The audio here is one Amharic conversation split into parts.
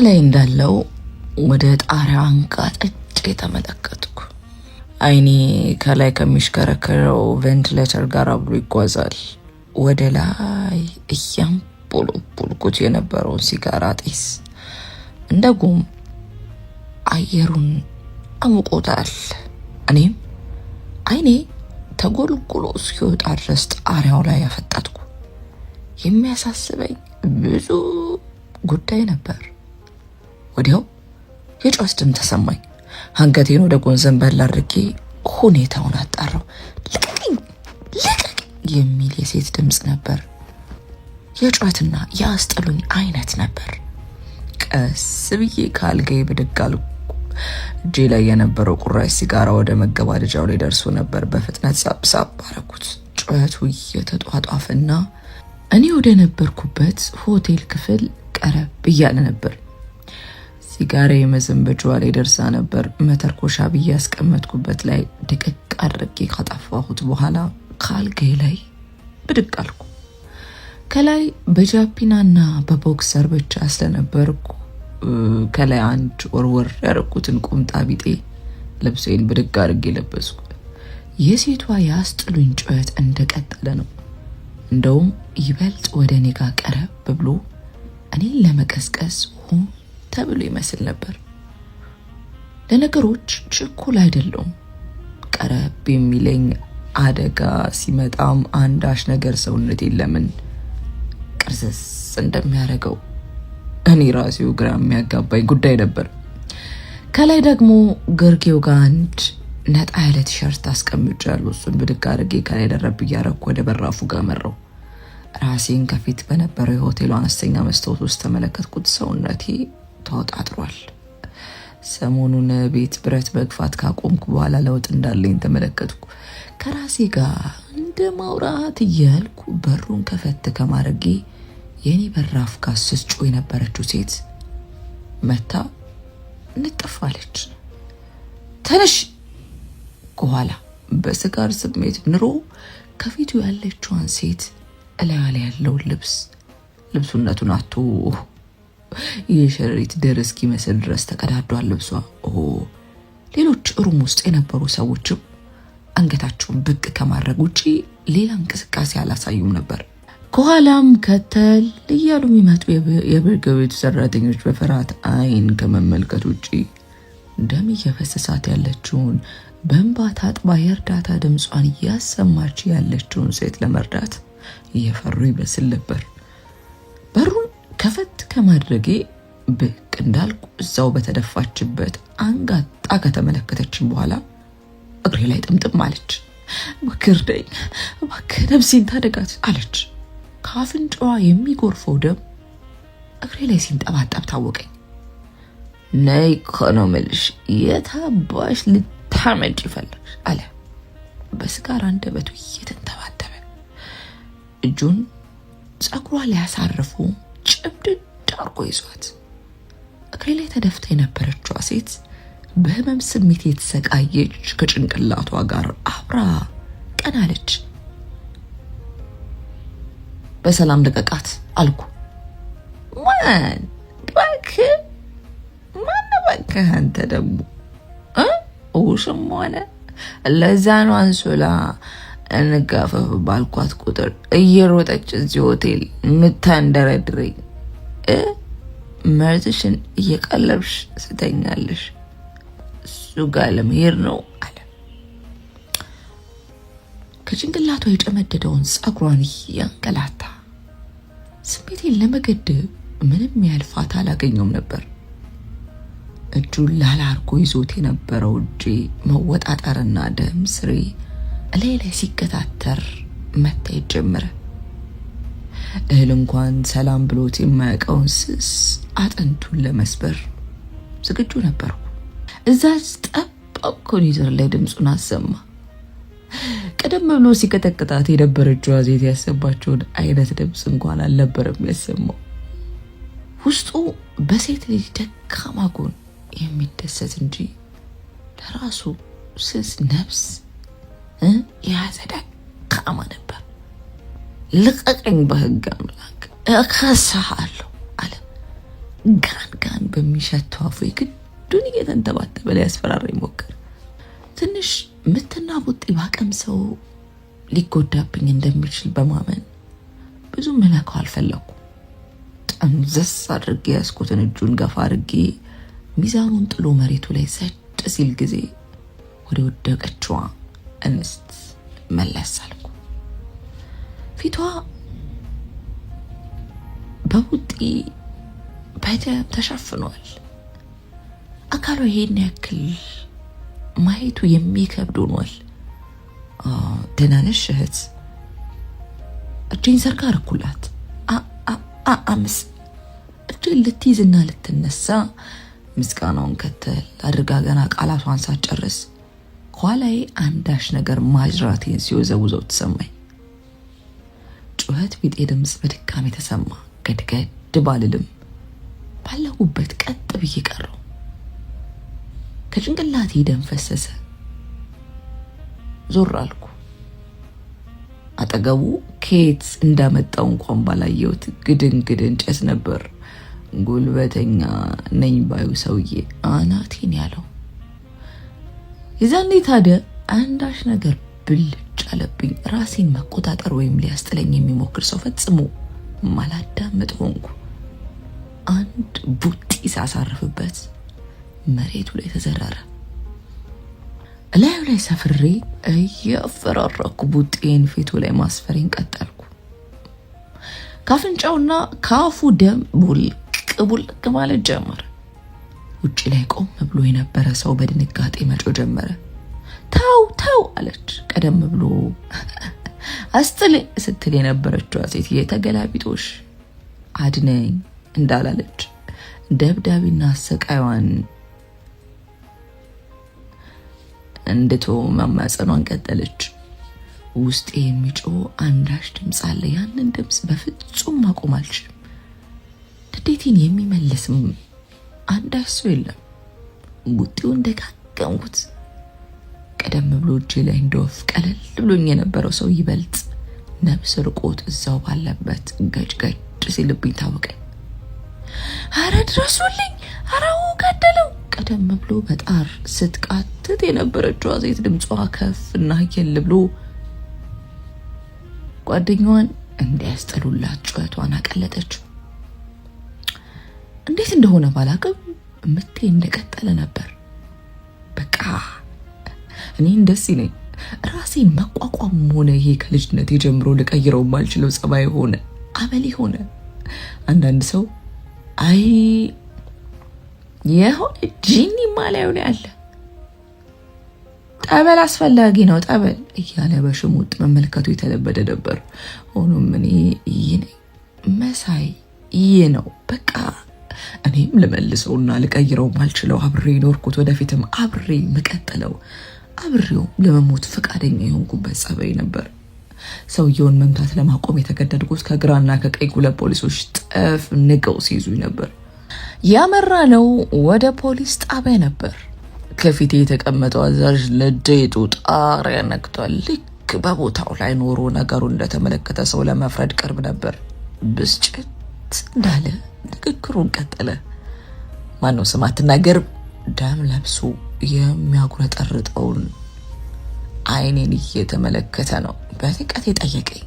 ላይ እንዳለው ወደ ጣሪያ አንጋጥጬ ተመለከትኩ። አይኔ ከላይ ከሚሽከረከረው ቬንቲሌተር ጋር አብሮ ይጓዛል። ወደ ላይ እያንቦለቦልኩት የነበረውን ሲጋራ ጢስ እንደ ጉም አየሩን አሙቆታል። እኔም አይኔ ተጎልጉሎ እስኪወጣ ድረስ ጣሪያው ላይ ያፈጠጥኩ። የሚያሳስበኝ ብዙ ጉዳይ ነበር። ወዲያው የጮህ ድምፅ ተሰማኝ። አንገቴን ወደ ጎን ዘንበል አድርጌ ሁኔታውን አጣራው። ልቀቀኝ የሚል የሴት ድምፅ ነበር። የጮህና የአስጥሉኝ አይነት ነበር። ቀስ ብዬ ካልጋዬ ብድግ አልኩ። እጄ ላይ የነበረው ቁራሽ ሲጋራ ወደ መገባደጃው ላይ ደርሶ ነበር። በፍጥነት ሳብሳብ አደረኩት። ጩኸቱ እየተጧጧፈና እኔ ወደ ነበርኩበት ሆቴል ክፍል ቀረብ እያለ ነበር። ሲጋራ የመዘንበጃዋ ላይ ደርሳ ነበር። መተርኮሻ ብዬ ያስቀመጥኩበት ላይ ድቅቅ አድርጌ ካጠፋሁት በኋላ ካልጋዬ ላይ ብድግ አልኩ። ከላይ በጃፒናና በቦክሰር ብቻ ስለነበርኩ ከላይ አንድ ወርወር ያደረኩትን ቁምጣ ቢጤ ልብሴን ብድግ አድርጌ ለበስኩ። የሴቷ ያስጥሉኝ ጩኸት እንደቀጠለ ነው። እንደውም ይበልጥ ወደ እኔ ጋር ቀረብ ብሎ እኔን ለመቀስቀስ ሆን ተብሎ ይመስል ነበር። ለነገሮች ችኩል አይደለሁም። ቀረብ የሚለኝ አደጋ ሲመጣም አንዳች ነገር ሰውነቴን ለምን ቅርዝዝ እንደሚያደርገው እኔ ራሴው ግራ የሚያጋባኝ ጉዳይ ነበር። ከላይ ደግሞ ግርጌው ጋር አንድ ነጣ ያለ ቲሸርት አስቀምጫለሁ። እሱን ብድግ አድርጌ ከላይ ደረብ እያደረኩ ወደ በራፉ ጋር መራው። ራሴን ከፊት በነበረው የሆቴሉ አነስተኛ መስታወት ውስጥ ተመለከትኩት። ሰውነቴ ተወጣጥሯል። ሰሞኑን ቤት ብረት መግፋት ካቆምኩ በኋላ ለውጥ እንዳለኝ ተመለከትኩ። ከራሴ ጋር እንደ ማውራት እያልኩ በሩን ከፈት ከማድረጌ የኔ በራፍ ጋር ስትጮህ የነበረችው ሴት መታ ንጥፋለች። ተነሽ! ከኋላ በስጋር ስሜት ንሮ ከፊቱ ያለችዋን ሴት እላያ ላይ ያለውን ልብሱነቱን አቶ የሸረሪት ድር እስኪመስል ድረስ ተቀዳዷል ልብሷ። ሌሎች ሩም ውስጥ የነበሩ ሰዎችም አንገታቸውን ብቅ ከማድረግ ውጪ ሌላ እንቅስቃሴ አላሳዩም ነበር። ከኋላም ከተል እያሉ የሚመጡ የበርገር ቤቱ ሰራተኞች በፍርሃት አይን ከመመልከት ውጪ ደም እየፈሰሳት ያለችውን በእንባ ታጥባ የእርዳታ ድምጿን እያሰማች ያለችውን ሴት ለመርዳት እየፈሩ ይመስል ነበር። በሩን ከፈት ከማድረጌ ብቅ እንዳልኩ እዛው በተደፋችበት አንጋጣ ከተመለከተችን በኋላ እግሬ ላይ ጥምጥም አለች። እባክህ እባክህ ነፍሴን ታደጋት አለች። ካፍንጫዋ የሚጎርፈው ደም እግሬ ላይ ሲንጠባጠብ ታወቀኝ። ነይ እኮ ነው የምልሽ፣ የታባሽ ልታመጪ ፈለግሽ አለ በስጋር አንደበቱ እየተንተባተበ። እጁን ጸጉሯ ላይ ያሳረፉ ጭምድድ አርጎ ይዟት እግሬ ላይ ተደፍታ የነበረችዋ ሴት በህመም ስሜት የተሰቃየች ከጭንቅላቷ ጋር አብራ ቀናለች። በሰላም ልቀቃት አልኩ። ማን እባክህ አንተ ደግሞ ውሽም ሆነ ለዛ ነው አንሶላ እንጋፈፍ ባልኳት ቁጥር እየሮጠች እዚህ ሆቴል ምታንደረድረኝ። መርዝሽን እየቀለብሽ ስተኛለሽ እሱ ጋር ለመሄድ ነው አለ። ከጭንቅላቷ የጨመደደውን ጸጉሯን እያንገላታ ስሜቴን ለመገደብ ምንም ያህል ፋታ አላገኘውም ነበር። እጁን ላላ አርጎ ይዞት የነበረው እጄ መወጣጠርና ደም ስሬ እላይ ላይ ሲገታተር መታየት ጀመረ። እህል እንኳን ሰላም ብሎት የማያውቀውን ስስ አጥንቱን ለመስበር ዝግጁ ነበርኩ። እዛች ጠባብ ኮሪደር ላይ ድምፁን አሰማ። ቀደም ብሎ ሲቀጠቅጣት የነበረችው ሴት ያሰባቸውን አይነት ድምፅ እንኳን አልነበረም ያሰማው። ውስጡ በሴት ልጅ ደካማ ጎን የሚደሰት እንጂ ለራሱ ስስ ነፍስ የያዘ ደካማ ነበር። ልቀቀኝ በህግ አምላክ እከስሃለሁ አለ። ጋን በሚሸተው አፉ ግዱን እየተንተባተበ ሊያስፈራራኝ ሞከረ። ትንሽ ምትና ቡጢ ባቀም ሰው ሊጎዳብኝ እንደሚችል በማመን ብዙ መለካው አልፈለኩ። ጠምዘስ አድርጌ ያስኩትን እጁን ገፋ አድርጌ ሚዛኑን ጥሎ መሬቱ ላይ ሰጥ ሲል ጊዜ ወደ ወደቀችዋ እንስት መለስ አልኩ። ፊቷ በቡጢ በደም ተሸፍኗል። አካሏ ይሄን ያክል ማየቱ የሚከብድ ሆኗል። ደህና ነሽ እህት? እጄን ዘርጋ አደረኩላት። አምስ እጄን ልትይዝና ልትነሳ ምስጋናውን ከተል አድርጋ ገና ቃላቷን ሳትጨርስ ከኋላዬ አንዳች ነገር ማጅራቴን ሲወዘውዘው ተሰማኝ። ጩኸት ቢጤ ድምፅ በድጋሚ ተሰማ። ገድገድ ባልልም ባለሁበት ቀጥ ብዬ ቀረው። ከጭንቅላቴ ደም ፈሰሰ። ዞር አልኩ። አጠገቡ ከየት እንዳመጣው እንኳን ባላየሁት ግድን ጭስ ነበር ጉልበተኛ ነኝ ባዩ ሰውዬ አናቴን ያለው። የዛኔ ታዲያ አንዳች ነገር ብልጭ አለብኝ። ራሴን መቆጣጠር ወይም ሊያስጥለኝ የሚሞክር ሰው ፈጽሞ ማላዳምጥ ሆንኩ። አንድ ቡጢ ሳሳርፍበት መሬቱ ላይ ተዘረረ። እላዩ ላይ ሰፍሬ እያፈራረኩ ቡጢን ፊቱ ላይ ማስፈሬን ቀጠልኩ። ካፍንጫውና ካፉ ደም ቡልቅ ማለት ጀመረ። ውጪ ላይ ቆም ብሎ የነበረ ሰው በድንጋጤ መጮ ጀመረ። ተው አለች። ቀደም ብሎ አስጥልኝ ስትል የነበረችው ሴት የተገላቢጦሽ አድነኝ እንዳላለች ደብዳቤና አሰቃይዋን እንድቶ ማማጸኗን ቀጠለች። ውስጤ የሚጮህ አንዳች ድምፅ አለ። ያንን ድምፅ በፍጹም ማቆም አልችልም። ንዴቴን የሚመልስም አንዳች ሰው የለም። ቡጢውን ደጋገምኩት። ቀደም ብሎ እጄ ላይ እንደወፍ ቀለል ብሎኝ የነበረው ሰው ይበልጥ ነፍስ ርቆት እዛው ባለበት ገጭ ሲልብኝ ታወቀኝ። አረ ድረሱልኝ! አረው ገደለው! ቀደም ብሎ በጣር ስትቃትት የነበረችው ሴት ድምጿ ከፍና የል ብሎ ጓደኛዋን እንዲያስጠሉላት ጩኸቷን አቀለጠች። እንዴት እንደሆነ ባላቅም ምቴ እንደቀጠለ ነበር። በቃ እኔ እንደዚህ ነኝ። ራሴን መቋቋም ሆነ ይሄ ከልጅነት ጀምሮ ልቀይረው ማልችለው ጸባይ ሆነ አበሌ ሆነ። አንዳንድ ሰው አይ የሆነ ጂኒ ማላዩ ላይ አለ፣ ጠበል አስፈላጊ ነው ጠበል እያለ በሽሙጥ መመልከቱ የተለበደ ነበር። ሆኖም እኔ ይህ ነኝ መሳይ ይህ ነው በቃ። እኔም ልመልሰውና ልቀይረው ማልችለው አብሬ ኖርኩት፣ ወደፊትም አብሬ መቀጠለው፣ አብሬው ለመሞት ፈቃደኛ የሆንኩበት ጸባይ ነበር። ሰውየውን መምታት ለማቆም የተገደድኩት ከግራና ከቀኝ ሁለት ፖሊሶች ጠፍ ንገው ሲይዙኝ ነበር። ያመራ ነው ወደ ፖሊስ ጣቢያ ነበር። ከፊቴ የተቀመጠው አዛዥ ንዴቱ ጣሪያ ነክቷል። ልክ በቦታው ላይ ኖሮ ነገሩ እንደተመለከተ ሰው ለመፍረድ ቅርብ ነበር። ብስጭት እንዳለ ንግግሩን ቀጠለ። ማነው ስም አትናገርም? ደም ለብሶ የሚያጉረጠርጠውን አይኔን እየተመለከተ ነው በንቀት የጠየቀኝ።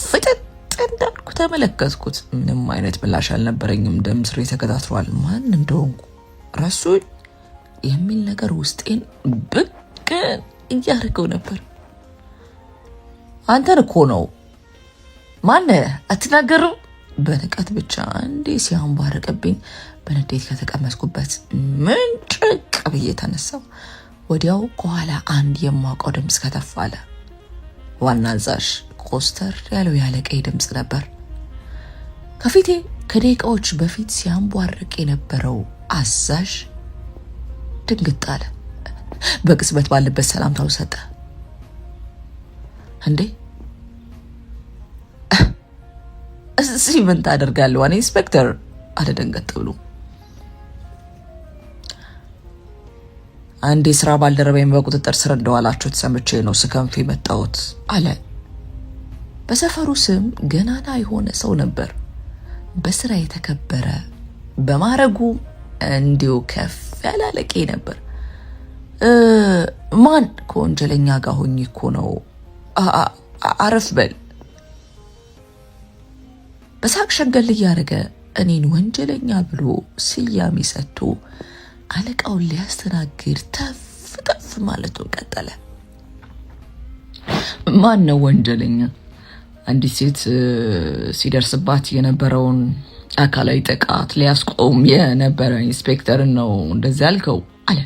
ፍጥጥ እንዳልኩ ተመለከትኩት። ምንም አይነት ምላሽ አልነበረኝም። ደም ስሬ ተከታትሯል። ማን እንደሆንኩ ረሱኝ የሚል ነገር ውስጤን ብቅ እያደረገው ነበር። አንተን እኮ ነው። ማነህ? አትናገርም? በንቀት ብቻ አንዴ ሲያንባረቅብኝ በንዴት ከተቀመጥኩበት ምንጭቅ ብዬ ተነሳው። ወዲያው ከኋላ አንድ የማውቀው ድምፅ ከተፍ አለ። ዋና አዛዥ ኮስተር ያለው ያለቀይ ድምፅ ነበር። ከፊቴ ከደቂቃዎች በፊት ሲያንቧርቅ የነበረው አዛዥ ድንግጥ አለ። በቅጽበት ባለበት ሰላምታው ሰጠ። እንዴ እዚህ ምን ታደርጋለህ? ዋና ኢንስፔክተር አለ ደንገጥ ብሎ። አንድ የስራ ባልደረባዬን በቁጥጥር ስር እንደዋላችሁ ተሰምቼ ነው ስከንፍ የመጣሁት አለ። በሰፈሩ ስም ገናና የሆነ ሰው ነበር። በስራ የተከበረ፣ በማረጉ እንዲሁ ከፍ ያላለቄ ነበር። ማን ከወንጀለኛ ጋር ሆኜ እኮ ነው። አረፍ በል። በሳቅ ሸገል እያደረገ እኔን ወንጀለኛ ብሎ ስያሜ ሰጥቶ አለቃውን ሊያስተናግድ ተፍ ተፍ ማለቱን ቀጠለ። ማን ነው ወንጀለኛ? አንዲት ሴት ሲደርስባት የነበረውን አካላዊ ጥቃት ሊያስቆም የነበረ ኢንስፔክተርን ነው እንደዚህ ያልከው አለ።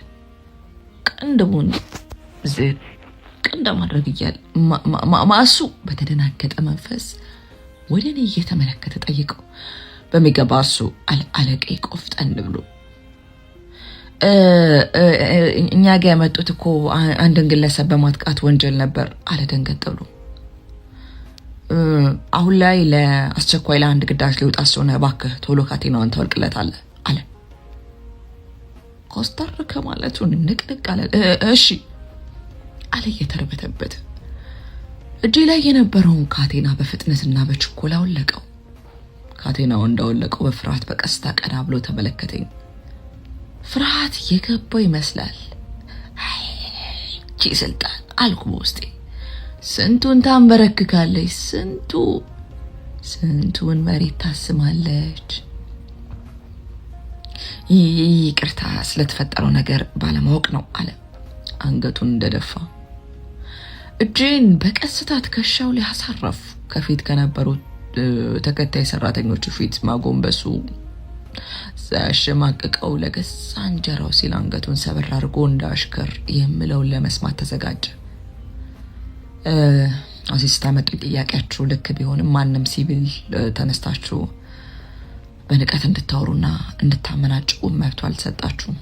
ቅንድቡን ቅንዳ ማድረግ እያለ ማሱ በተደናገጠ መንፈስ ወደ እኔ እየተመለከተ ጠይቀው። በሚገባ እሱ አለቃዬ ቆፍጠን ብሎ እኛ ጋር የመጡት እኮ አንድን ግለሰብ በማጥቃት ወንጀል ነበር አለ ደንገጥ ብሎ። አሁን ላይ ለአስቸኳይ ለአንድ ግዳጅ ሊወጣ ስለሆነ እባክህ ቶሎ ካቴናውን ታወልቅለታለህ አለ። ኮስተር ከማለቱን ንቅንቅ አለ። እሺ አለ እየተርበተበተ። እጄ ላይ የነበረውን ካቴና በፍጥነትና በችኮላ አወለቀው። ካቴናው እንዳወለቀው በፍርሃት በቀስታ ቀና ብሎ ተመለከተኝ። ፍርሃት የገባው ይመስላል። እቺ ስልጣን አልኩ በውስጤ። ስንቱን ታንበረክካለች፣ ስንቱን መሬት ታስማለች። ይቅርታ ስለተፈጠረው ነገር ባለማወቅ ነው አለ አንገቱን እንደደፋ። እጄን በቀስታ ትከሻው ላይ አሳረፉ። ከፊት ከነበሩት ተከታይ ሰራተኞች ፊት ማጎንበሱ ሳያሸማቅቀው ለገዛ እንጀራው ሲል አንገቱን ሰበር አድርጎ እንዳሽከር የምለውን ለመስማት ተዘጋጀ። አሲስታ መጡ። ጥያቄያችሁ ልክ ቢሆንም ማንም ሲቪል ተነስታችሁ በንቀት እንድታወሩና እንድታመናጭቁ መብቱ አልተሰጣችሁም።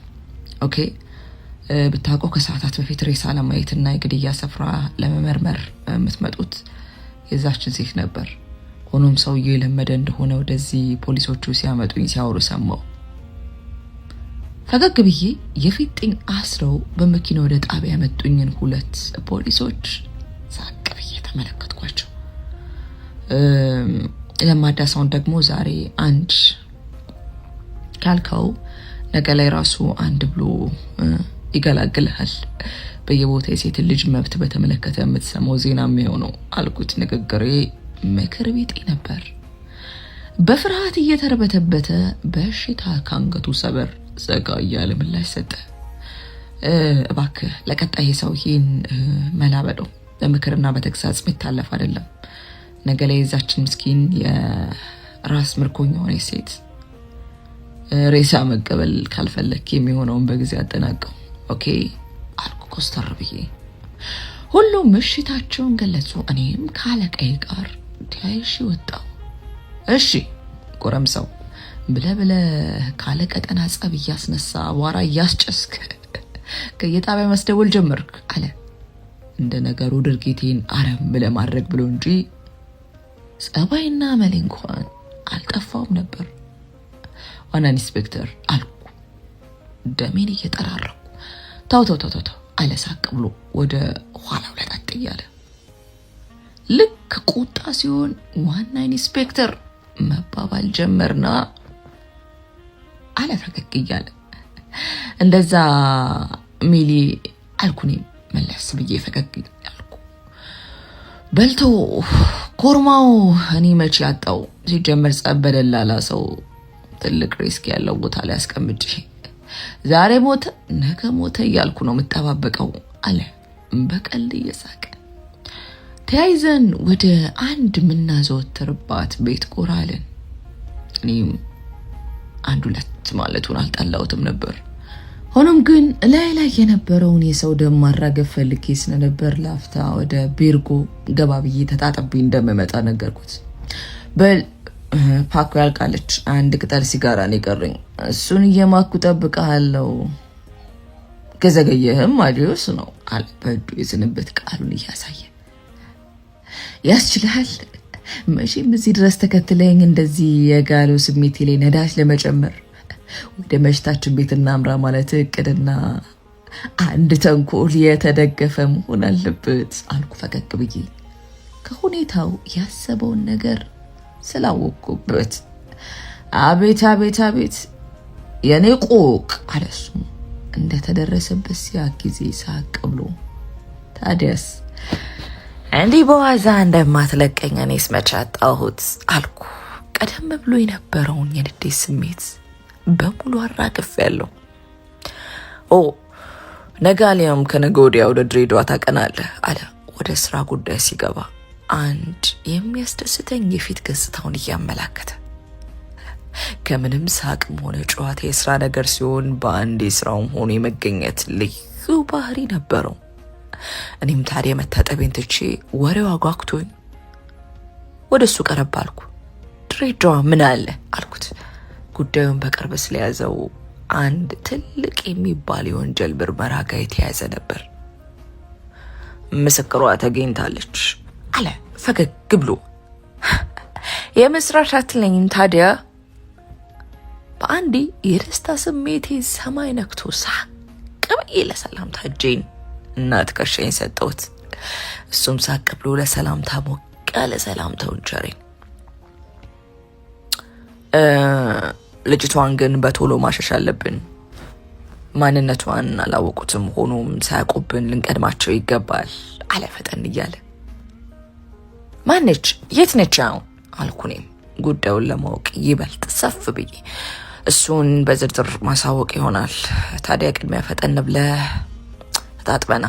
ኦኬ ብታውቀው ከሰዓታት በፊት ሬሳ ለማየትና የግድያ ስፍራ ለመመርመር የምትመጡት የዛችን ሴት ነበር። ሆኖም ሰውዬው የለመደ እንደሆነ ወደዚህ ፖሊሶቹ ሲያመጡኝ ሲያወሩ ሰማው። ፈገግ ብዬ የፊጥኝ አስረው በመኪና ወደ ጣቢያ ያመጡኝን ሁለት ፖሊሶች ሳቅ ብዬ ተመለከትኳቸው። ለማዳሳውን ደግሞ ዛሬ አንድ ካልከው ነገ ላይ ራሱ አንድ ብሎ ይገላግልሃል። በየቦታ የሴት ልጅ መብት በተመለከተ የምትሰማው ዜና የሚሆነው አልኩት። ንግግሬ ምክር ቤት ነበር። በፍርሃት እየተርበተበተ በሽታ ካንገቱ ሰበር ዘጋ እያለ ምላሽ ሰጠ። እባክህ ለቀጣይ ሰውዬን መላበደው በምክርና በተግሳጽ የሚታለፍ አይደለም። ነገ ላይ የዛችን ምስኪን የራስ ምርኮኛ ሆነ ሴት ሬሳ መቀበል ካልፈለክ የሚሆነውን በጊዜ አጠናቀው። ኦኬ አልኩ ኮስተር ብዬ። ሁሉም ምሽታቸውን ገለጹ። እኔም ካለቃዬ ጋር ተያይሽ ወጣው። እሺ ጎረምሳው ብለ ካለ ቀጠና ጸብ እያስነሳ አቧራ እያስጨስክ ከየጣቢያ መስደወል ጀመርክ አለ። እንደ ነገሩ ድርጊቴን አረም ለማድረግ ብሎ እንጂ ጸባይና መሌ እንኳን አልጠፋውም ነበር። ዋና ኢንስፔክተር አልኩ ደሜን እየጠራረኩ። ታው አለ ሳቅ ብሎ ወደ ኋላው ለጣጥ እያለ። ልክ ቁጣ ሲሆን ዋና ኢንስፔክተር መባባል ጀመርና አለ ፈገግ እያለ። እንደዛ ሚሊ አልኩኝ መለስ ብዬ ፈገግ አልኩ። በልቶ ኮርማው እኔ መቼ ያጣው ሲጀመር ጸበደላላ ሰው ትልቅ ሪስክ ያለው ቦታ ላይ አስቀምጬ ዛሬ ሞተ ነገ ሞተ እያልኩ ነው የምጠባበቀው አለ በቀልድ እየሳቀ። ተያይዘን ወደ አንድ ምናዘወትርባት ቤት ቆራለን። እኔም አንድ ሁለት ማለቱን አልጠላሁትም ነበር። ሆኖም ግን ላይ የነበረውን የሰው ደም ማራገፍ ፈልጌ ስለነበር ላፍታ ወደ ቤርጎ ገባ ብዬ ተጣጣቢ እንደምመጣ ነገርኩት። በል ፓኮ ያልቃለች፣ አንድ ቅጠል ሲጋራ ነው የቀረኝ፣ እሱን እየማኩ ጠብቀሃለሁ፣ ከዘገየህም አዲዮስ ነው አለ በእጁ የስንብት ቃሉን እያሳየ። ያስችልሃል መቼም እዚህ ድረስ ተከትለኝ እንደዚህ የጋለው ስሜቴ ላይ ነዳጅ ለመጨመር ወደ መሽታችን ቤት እናምራ ማለት እቅድና አንድ ተንኮል የተደገፈ መሆን አለበት አልኩ ፈገግ ብዬ። ከሁኔታው ያሰበውን ነገር ስላወቅኩበት አቤት የኔ ቆቅ አለሱ እንደተደረሰበት ሲያክ ጊዜ ሳቅ ብሎ። ታዲያስ እንዲህ በዋዛ እንደማትለቀኝ እኔስ መች አጣሁት አልኩ። ቀደም ብሎ የነበረውን የንዴት ስሜት በሙሉ አራግፌያለሁ። ነገ አሊያም ከነገ ወዲያ ወደ ድሬዳዋ ታቀናለህ አለ ወደ ስራ ጉዳይ ሲገባ አንድ የሚያስደስተኝ የፊት ገጽታውን እያመላከተ። ከምንም ሳቅም ሆነ ጨዋታ የስራ ነገር ሲሆን በአንድ የስራውም ሆነ የመገኘት ልዩ ባህሪ ነበረው። እኔም ታዲያ መታጠቤን ትቼ ወሬው አጓግቶኝ ወደ እሱ ቀረብ አልኩ። ድሬዳዋ ምን አለ አልኩት። ጉዳዩን በቅርብ ስለያዘው አንድ ትልቅ የሚባል የወንጀል ምርመራ ጋር የተያያዘ ነበር። ምስክሯ ተገኝታለች አለ ፈገግ ብሎ። የምስራች አትለኝም ታዲያ? በአንዴ የደስታ ስሜቴ ሰማይ ነክቶ ሳቅ ብዬ ለሰላምታ እጄን እና ትከሻዬን ሰጠሁት። እሱም ሳቅ ብሎ ለሰላምታ ሞቅ ያለ ሰላምታውን ቸረኝ። ልጅቷን ግን በቶሎ ማሸሽ አለብን። ማንነቷን አላወቁትም፣ ሆኖም ሳያውቁብን ልንቀድማቸው ይገባል አለ ፈጠን እያለ። ማነች? የት ነች አሁን አልኩ እኔም ጉዳዩን ለማወቅ ይበልጥ ሰፍ ብዬ። እሱን በዝርዝር ማሳወቅ ይሆናል። ታዲያ ቅድሚያ ፈጠን ብለህ ተጣጥበና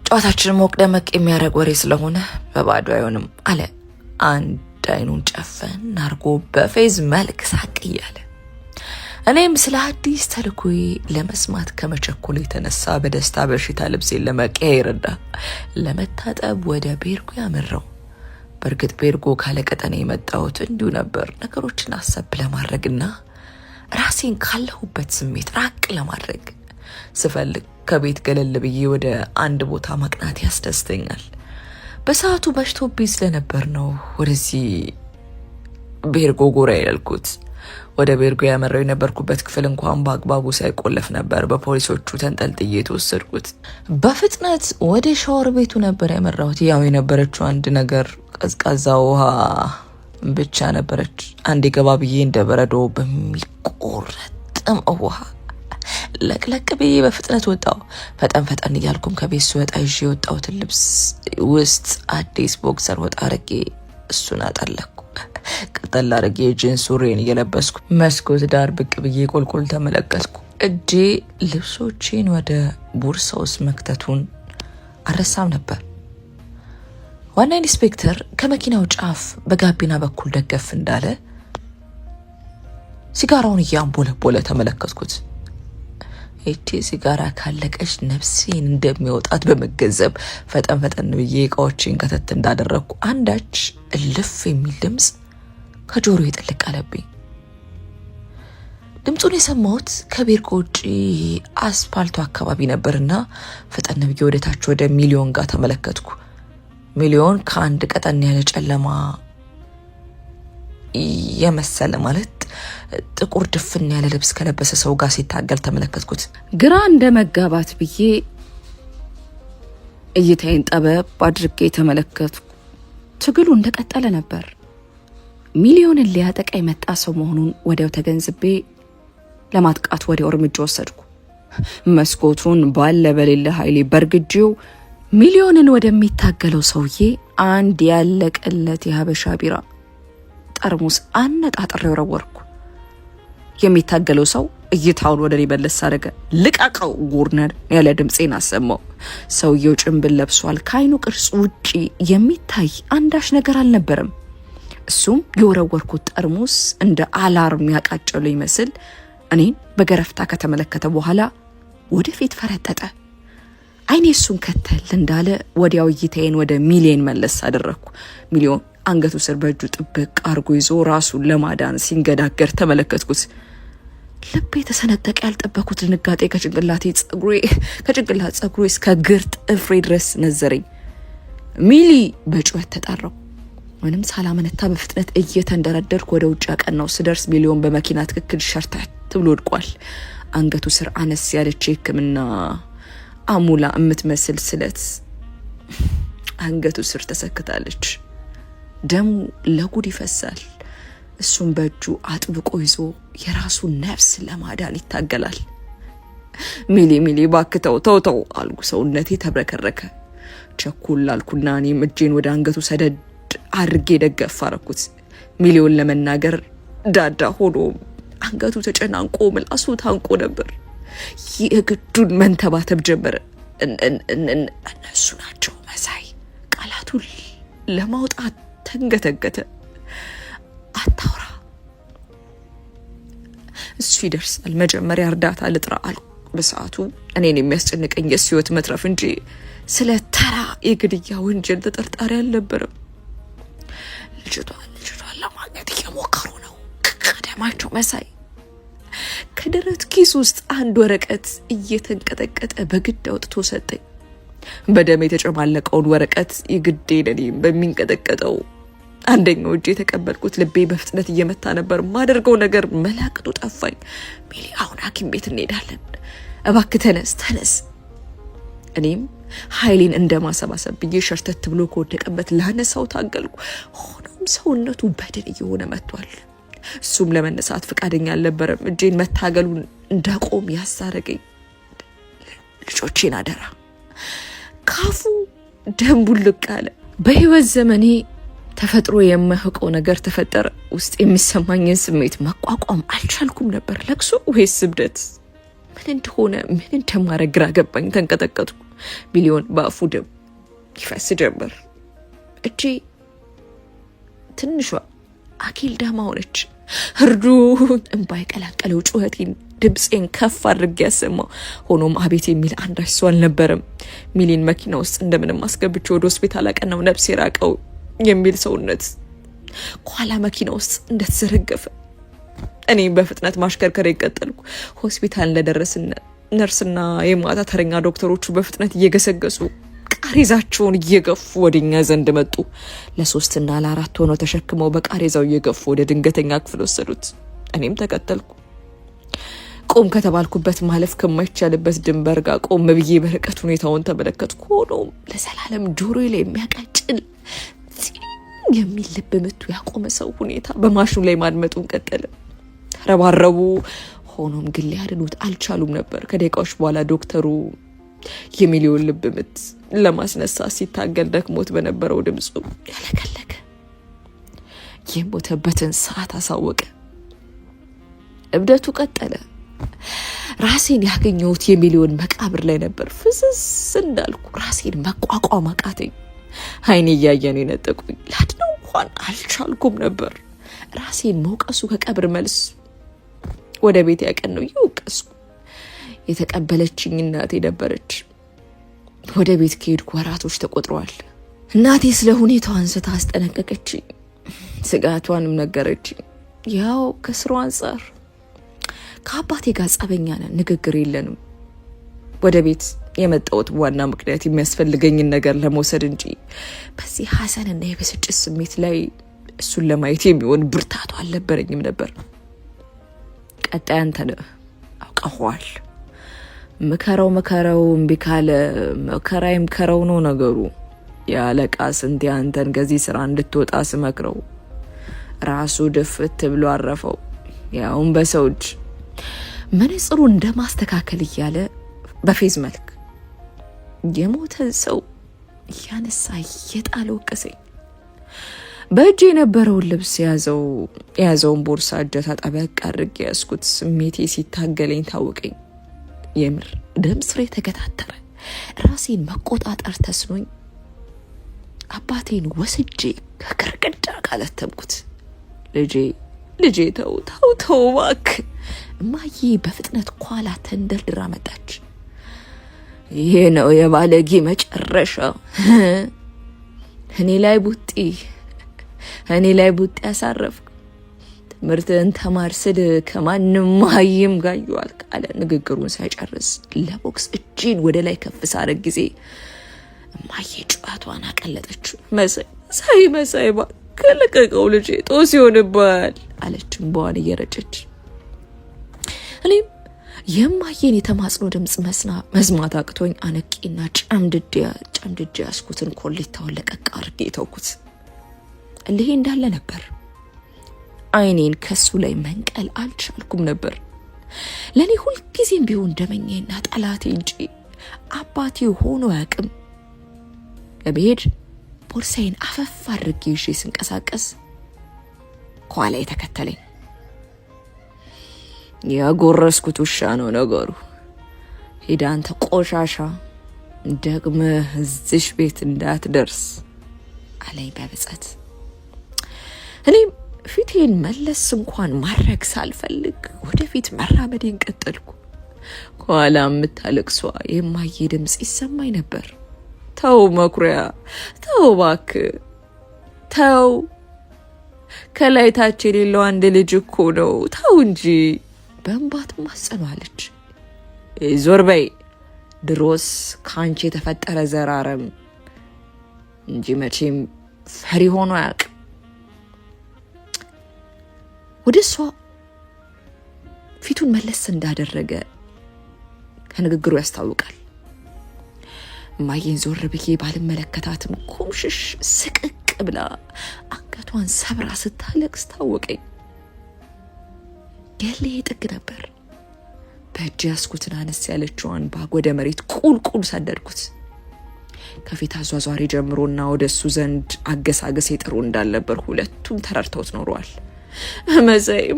ጨዋታችንን ሞቅ ደመቅ የሚያደርግ ወሬ ስለሆነ በባዶ አይሆንም አለ አንድ አይኑን ጨፈን አርጎ በፌዝ መልክ ሳቅ እያለ። እኔም ስለ አዲስ ተልኮዬ ለመስማት ከመቸኮል የተነሳ በደስታ በሽታ ልብሴን ለመቀየርና ለመታጠብ ወደ ቤርጎ ያመራው። በእርግጥ ቤርጎ ካለቀጠኔ የመጣሁት እንዲሁ ነበር፣ ነገሮችን አሰብ ለማድረግና ራሴን ካለሁበት ስሜት ራቅ ለማድረግ። ስፈልግ ከቤት ገለል ብዬ ወደ አንድ ቦታ ማቅናት ያስደስተኛል። በሰዓቱ በሽቶብኝ ስለነበር ነው ወደዚህ ቤርጎ ጎራ ያልኩት። ወደ ቤርጎ ያመራው የነበርኩበት ክፍል እንኳን በአግባቡ ሳይቆለፍ ነበር በፖሊሶቹ ተንጠልጥዬ የተወሰድኩት። በፍጥነት ወደ ሻወር ቤቱ ነበር ያመራሁት። ያው የነበረችው አንድ ነገር ቀዝቃዛ ውሃ ብቻ ነበረች። አንድ ገባ ብዬ እንደ በረዶ በሚቆረጥም ውሃ ለቅለቅ ብዬ በፍጥነት ወጣው። ፈጠን እያልኩም ከቤት ስወጣ ይዤ የወጣሁትን ልብስ ውስጥ አዲስ ቦክሰር ወጣ አርጌ እሱን አጠለኩ። ቅጠል አርጌ ጂንስ ሱሪን እየለበስኩ መስኮት ዳር ብቅ ብዬ ቆልቆል ተመለከትኩ። እጄ ልብሶቼን ወደ ቦርሳ ውስጥ መክተቱን አረሳም ነበር። ዋና ኢንስፔክተር ከመኪናው ጫፍ በጋቢና በኩል ደገፍ እንዳለ ሲጋራውን እያንቦለቦለ ተመለከትኩት። እቺ ሲጋራ ካለቀሽ ነፍሴን እንደሚወጣት በመገንዘብ ፈጠን ብዬ እቃዎችን ከተት እንዳደረግኩ አንዳች እልፍ የሚል ድምፅ ከጆሮዬ ጥልቅ አለብኝ። ድምፁን የሰማሁት ከቤርጎ ውጪ አስፋልቱ አካባቢ ነበርና ፈጠን ብዬ ወደ ታች ወደ ሚሊዮን ጋር ተመለከትኩ። ሚሊዮን ከአንድ ቀጠን ያለ ጨለማ የመሰለ ማለት ጥቁር ድፍን ያለ ልብስ ከለበሰ ሰው ጋር ሲታገል ተመለከትኩት። ግራ እንደ መጋባት ብዬ እይታዬን ጠበብ አድርጌ ተመለከትኩ። ትግሉ እንደቀጠለ ነበር። ሚሊዮንን ሊያጠቃ የመጣ ሰው መሆኑን ወዲያው ተገንዝቤ ለማጥቃት ወዲያው እርምጃ ወሰድኩ። መስኮቱን ባለ በሌለ ኃይሌ በርግጄው ሚሊዮንን ወደሚታገለው ሰውዬ አንድ ያለቀለት የሀበሻ ቢራ ጠርሙስ አነጣጥሬው ወረወርኩ። የሚታገለው ሰው እይታውን ወደ እኔ መለስ አደረገ። ልቀቀው ጉርነር ያለ ድምፄን አሰማው። ሰውየው ጭንብል ለብሷል። ከአይኑ ቅርጽ ውጪ የሚታይ አንዳች ነገር አልነበረም። እሱም የወረወርኩት ጠርሙስ እንደ አላርም ያቃጨለው ይመስል እኔን በገረፍታ ከተመለከተ በኋላ ወደፊት ፈረጠጠ። አይኔ እሱን ከተል እንዳለ ወዲያው እይታዬን ወደ ሚሊዮን መለስ አደረኩ። ሚሊዮን አንገቱ ስር በእጁ ጥብቅ አርጎ ይዞ ራሱን ለማዳን ሲንገዳገር ተመለከትኩት። ልቤ የተሰነጠቀ ያልጠበኩት ድንጋጤ ከጭንቅላት ጸጉሬ እስከ ግር ጥፍሬ ድረስ ነዘረኝ። ሚሊ በጩኸት ተጣራው። ምንም ሳላመነታ በፍጥነት እየተንደረደርኩ ወደ ውጭ አቀናው። ስደርስ ሚሊዮን በመኪና ትክክል ሸርተት ብሎ ወድቋል። አንገቱ ስር አነስ ያለች ሕክምና አሙላ የምትመስል ስለት አንገቱ ስር ተሰክታለች። ደሙ ለጉድ ይፈሳል። እሱም በእጁ አጥብቆ ይዞ የራሱን ነፍስ ለማዳን ይታገላል። ሚሊ ባክተው ተው አልኩ። ሰውነቴ ተብረከረከ። ቸኩል አልኩና እኔም እጄን ወደ አንገቱ ሰደድ አድርጌ ደገፍ አረኩት። ሚሊውን ለመናገር ዳዳ ሆኖ አንገቱ ተጨናንቆ ምላሱ ታንቆ ነበር። የግዱን መንተባተብ ጀመረ። እነሱ ናቸው መሳይ። ቃላቱን ለማውጣት ተንገተገተ። አታውራ፣ እሱ ይደርሳል። መጀመሪያ እርዳታ ልጥራ አልኩ። በሰዓቱ እኔን የሚያስጨንቀኝ የእሱ ሕይወት መትረፍ እንጂ ስለ ተራ የግድያ ወንጀል ተጠርጣሪ አልነበረም። ልጅቷን ለማግኘት እየሞከሩ ነው። ቀደማቸው መሳይ ከደረት ኪስ ውስጥ አንድ ወረቀት እየተንቀጠቀጠ በግድ አውጥቶ ሰጠኝ። በደም የተጨማለቀውን ወረቀት የግዴን እኔም በሚንቀጠቀጠው አንደኛው እጄ የተቀበልኩት። ልቤ በፍጥነት እየመታ ነበር። ማደርገው ነገር መላቅጡ ጠፋኝ። ሚሊ አሁን ሐኪም ቤት እንሄዳለን፣ እባክህ ተነስ። እኔም ኃይሌን እንደማሰባሰብ ብዬ ሸርተት ብሎ ከወደቀበት ላነሳው ታገልኩ። ሆኖም ሰውነቱ በድን እየሆነ መጥቷል። እሱም ለመነሳት ፈቃደኛ አልነበረም። እጄን መታገሉን እንዳቆም ያሳረገኝ። ልጆቼን አደራ። ካፉ ደም ቡልቅ አለ። በህይወት ዘመኔ ተፈጥሮ የማያውቀው ነገር ተፈጠረ። ውስጥ የሚሰማኝን ስሜት መቋቋም አልቻልኩም ነበር። ለቅሶ ወይስ እብደት? ምን እንደሆነ ምን እንደማረግ ግራ ገባኝ። ተንቀጠቀጥኩ። ሚሊዮን በአፉ ደም ይፈስ ጀመር። እጄ ትንሿ አኪል ዳማ ሆነች። እርዱ! እንባ የቀላቀለው ጩኸቴን ድምፄን ከፍ አድርጌ ያሰማው። ሆኖም አቤት የሚል አንዳች ሰው አልነበረም። ሚሊን መኪና ውስጥ እንደምንም አስገብቼ ወደ ሆስፒታል አቀናው። ነፍሴ ራቀው የሚል ሰውነት ከኋላ መኪና ውስጥ እንደተዘረገፈ እኔም በፍጥነት ማሽከርከር ቀጠልኩ። ሆስፒታል እንደደረስን ነርስና የማታ ተረኛ ዶክተሮቹ በፍጥነት እየገሰገሱ ቃሬዛቸውን እየገፉ ወደኛ ዘንድ መጡ። ለ3 እና ለ4 ሆነው ተሸክመው በቃሬዛው እየገፉ ወደ ድንገተኛ ክፍል ወሰዱት። እኔም ተከተልኩ። ቆም ከተባልኩበት ማለፍ ከማይቻልበት ድንበር ጋር ቆም ብዬ በርቀት ሁኔታውን ተመለከትኩ። ሆኖም ለዘላለም ጆሮዬ ላይ የሚያቃጭል የሚል ልብ ምቱ ያቆመ ሰው ሁኔታ በማሽኑ ላይ ማድመጡን ቀጠለ። ተረባረቡ። ሆኖም ግን ሊያድኑት አልቻሉም ነበር። ከደቂቃዎች በኋላ ዶክተሩ የሚሊዮን ልብ ምት ለማስነሳት ሲታገል ደክሞት በነበረው ድምፁ ያለከለከ የሞተበትን ሰዓት አሳወቀ። እብደቱ ቀጠለ። ራሴን ያገኘሁት የሚሊዮን መቃብር ላይ ነበር። ፍስስ እንዳልኩ ራሴን መቋቋም አቃተኝ። አይኔ እያየ ነው የነጠቁኝ። ላድነው እንኳን አልቻልኩም ነበር። ራሴን መውቀሱ ከቀብር መልስ ወደ ቤት ያቀነው ይወቀስኩ። የተቀበለችኝ እናቴ ነበረች። ወደ ቤት ከሄድኩ ወራቶች ተቆጥረዋል። እናቴ ስለ ሁኔታው አንስታ አስጠነቀቀችኝ። ስጋቷንም ነገረችኝ። ያው ከስሩ አንጻር ከአባቴ ጋር ጸበኛ ነን፣ ንግግር የለንም። ወደ ቤት የመጣሁት ዋና ምክንያት የሚያስፈልገኝን ነገር ለመውሰድ እንጂ በዚህ ሐዘንና የብስጭት ስሜት ላይ እሱን ለማየት የሚሆን ብርታቱ አልነበረኝም ነበር። ቀጣይ አንተ ነህ፣ አውቀኸዋል። ምከረው እምቢ ካለ መከራ ይምከረው ነው ነገሩ። ያለቃ ስንት አንተን ከዚህ ስራ እንድትወጣ ስመክረው ራሱ ድፍት ብሎ አረፈው፣ ያውም በሰው እጅ። መነጽሩ እንደማስተካከል እያለ በፌዝ መልክ የሞተን ሰው እያነሳ እየጣለ ወቀሰኝ። በእጅ የነበረውን ልብስ የያዘውን ቦርሳ እጀታ ጠበቅ አድርጌ ያዝኩት። ስሜቴ ሲታገለኝ ታወቀኝ። የምር ደም ስሬ ተገታተረ። ራሴን መቆጣጠር ተስኖኝ አባቴን ወስጄ ከግርግዳ ካለተምኩት። ልጄ ተው እባክህ። እማዬ በፍጥነት ኳላ ተንደርድራ መጣች። ይሄ ነው የባለጌ መጨረሻ። እኔ ላይ ቡጢ ያሳረፍክ። ትምህርትን ተማር ስል ከማንም ማይም ጋር ይዋል ቃለ። ንግግሩን ሳይጨርስ ለቦክስ እጄን ወደ ላይ ከፍ ሳረግ ጊዜ እማዬ ጨዋቷን አቀለጠችው። መሳይ እባክህ ልቀቀው ልጄ ጦስ ይሆንብሃል አለች እንባዋን እየረጨች። እኔም የማየን የተማጽኖ ድምጽ መስማት አቅቶኝ አነቂና ጨምድጄ ያስኩትን ኮሌታውን ለቀቅ አድርጌ ተውኩት። እልሄ እንዳለ ነበር። አይኔን ከሱ ላይ መንቀል አልቻልኩም ነበር። ለኔ ሁልጊዜም ቢሆን ደመኛና ጠላቴ እንጂ አባቴ ሆኖ አያውቅም። ለመሄድ ቦርሳዬን አፈፍ አድርጌ ይዤ ስንቀሳቀስ ከኋላ የተከተለኝ ያጎረስኩት ውሻ ነው ነገሩ። ሄዳ አንተ ቆሻሻ ደግመህ እዚህ ቤት እንዳትደርስ አለኝ በብጸት። እኔም ፊቴን መለስ እንኳን ማድረግ ሳልፈልግ ወደፊት መራመዴን ቀጠልኩ። ከኋላ የምታለቅሷ የማዬ ድምፅ ይሰማኝ ነበር። ተው መኩሪያ፣ ተው እባክህ ተው፣ ከላይ ታች የሌለው አንድ ልጅ እኮ ነው፣ ተው እንጂ በእንባት ማጸኗለች። ዞር በይ፣ ድሮስ ካንቺ የተፈጠረ ዘራረም እንጂ መቼም ፈሪ ሆኖ አያውቅም። ወደ እሷ ፊቱን መለስ እንዳደረገ ከንግግሩ ያስታውቃል። እማዬን ዞር ብዬ ባልመለከታትም ኩምሽሽ ስቅቅ ብላ አንገቷን ሰብራ ስታለቅስ ታወቀኝ። ገሌ ጥግ ነበር። በእጅ ያስኩትን አነስ ያለችዋን ባግ ወደ መሬት ቁልቁል ሰደድኩት። ከፊት አዟዟሪ ጀምሮና ወደ እሱ ዘንድ አገሳገሴ ጥሩ እንዳልነበር ሁለቱም ተረድተውት ኖረዋል።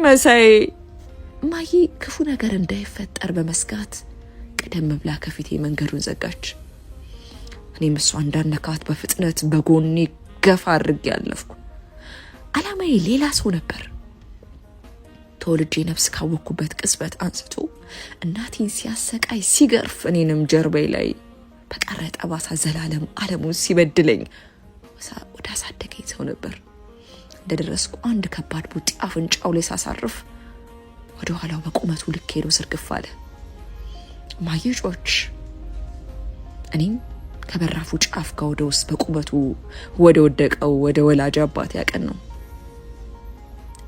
መሳይ እማዬ ክፉ ነገር እንዳይፈጠር በመስጋት ቀደም ብላ ከፊቴ መንገዱን ዘጋች። እኔም እሷ እንዳነካት በፍጥነት በጎኔ ገፋ አድርጌ ያለፍኩ። አላማዬ ሌላ ሰው ነበር። ተወልጄ ነፍስ ካወቅኩበት ቅጽበት አንስቶ እናቴን ሲያሰቃይ ሲገርፍ፣ እኔንም ጀርባዬ ላይ በቀረ ጠባሳ ዘላለም ዓለሙን ሲበድለኝ ወደ አሳደገኝ ሰው ነበር። እንደደረስኩ አንድ ከባድ ቡጢ አፍንጫው ላይ ሳሳርፍ ወደ ኋላው በቁመቱ ልክ ሄዶ ስርግፍ አለ። ማየጮች እኔም ከበራፉ ጫፍ ጋር ወደ ውስጥ በቁመቱ ወደ ወደቀው ወደ ወላጅ አባቴ ያቀን ነው።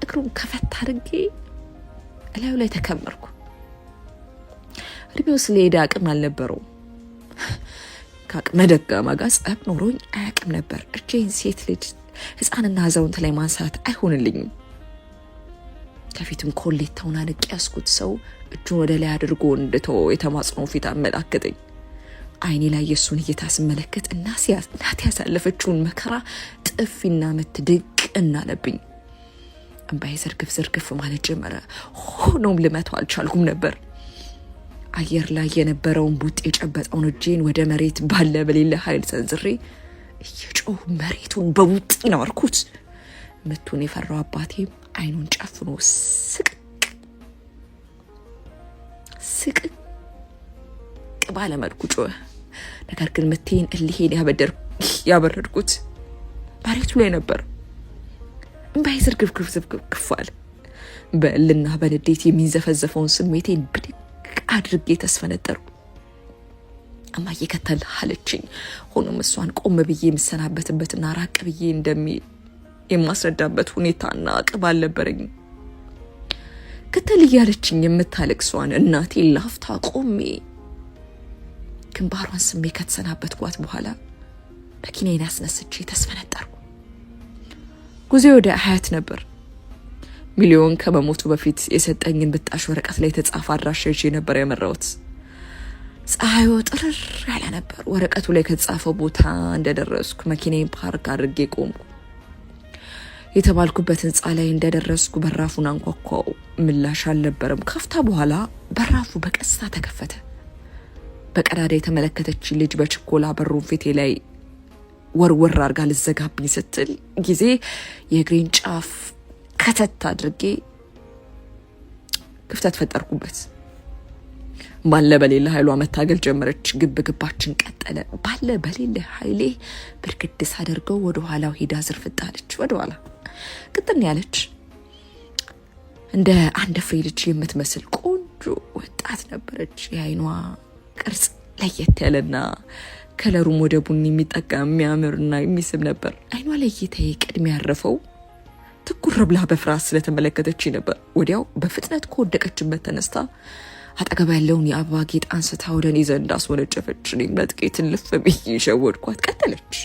እግሩን ከፈት አድርጌ እላዩ ላይ ተከመርኩ። እድሜው ስለሄደ አቅም አልነበረውም። ከአቅመ ደካማ ጋር ጸብ ኖሮኝ አያውቅም ነበር። እጄን ሴት ልጅ ሕፃንና አዛውንት ላይ ማንሳት አይሆንልኝም። ከፊትም ኮሌታውን አንቄ ያስኩት ሰው እጁን ወደ ላይ አድርጎ እንደተወ የተማጽኖ ፊት አመላከተኝ። አይኔ ላይ የሱን እይታ ስመለከት እናቴ ያሳለፈችውን መከራ ጥፊና ምት ድቅ እናለብኝ። እንባዬ ዝርግፍ ማለት ጀመረ። ሆኖም ልመታው አልቻልኩም ነበር። አየር ላይ የነበረውን ቡጥ የጨበጠውን እጄን ወደ መሬት ባለ በሌለ ኃይል ሰንዝሬ እየጮሁ መሬቱን በቡጥ ናርኩት። ምቱን የፈራው አባቴም አይኑን ጨፍኖ ስቅቅ ባለ መልኩ ጮኸ። ነገር ግን ምቴን እልሄን ያበረድኩት መሬቱ ላይ ነበር። እንባዬ ዝርግፍ አለ። በእልና በንዴት የሚንዘፈዘፈውን ስሜቴን ብድግ አድርጌ ተስፈነጠርኩ። እማዬ ከተል አለችኝ። ሆኖም እሷን ቆም ብዬ የምሰናበትበትና ራቅ ብዬ የማስረዳበት ሁኔታና አቅም አልነበረኝም። ከተል እያለችኝ የምታለቅሷን እናቴ ላፍታ ቆሜ ግንባሯን ስሜ ከተሰናበትኳት በኋላ መኪናዬን አስነስቼ ተስፈነጠርኩ። ጉዞ ወደ አያት ነበር። ሚሊዮን ከመሞቱ በፊት የሰጠኝን ብጣሽ ወረቀት ላይ የተጻፈ አድራሻ ይዤ ነበር ያመራሁት። ፀሐዩ ጥርር ያለ ነበር። ወረቀቱ ላይ ከተጻፈው ቦታ እንደደረስኩ መኪናዬን ፓርክ አድርጌ ቆምኩ። የተባልኩበት ህንጻ ላይ እንደደረስኩ በራፉን አንኳኳው። ምላሽ አልነበረም። ካፍታ በኋላ በራፉ በቀስታ ተከፈተ። በቀዳዳ የተመለከተች ልጅ በችኮላ በሩን ፊቴ ላይ ወርወር አድርጋ ልዘጋብኝ ስትል ጊዜ የእግሬን ጫፍ ከተት አድርጌ ክፍተት ፈጠርኩበት። ባለ በሌለ ኃይሏ መታገል ጀመረች። ግባችን ቀጠለ። ባለ በሌለ ኃይሌ ብርግድ ሳደርገው ወደ ኋላው ሄዳ ዝርፍጣለች። ወደ ኋላ ቅጥን ያለች እንደ አንድ ፍሬ ልጅ የምትመስል ቆንጆ ወጣት ነበረች። የአይኗ ቅርጽ ለየት ያለና ከለሩም ወደ ቡኒ የሚጠጋ የሚያምርና የሚስብ ነበር። አይኗ ላይ እይታዬ ቅድሚያ ያረፈው ትኩር ብላ በፍርሃት ስለተመለከተች ነበር። ወዲያው በፍጥነት ከወደቀችበት ተነስታ አጠገባ ያለውን የአበባ ጌጥ አንስታ ወደ እኔ ዘንድ አስወነጨፈች። እኔም ለጥቂት ልፍ ብዬ ሸወድኳት። ቀጠለች።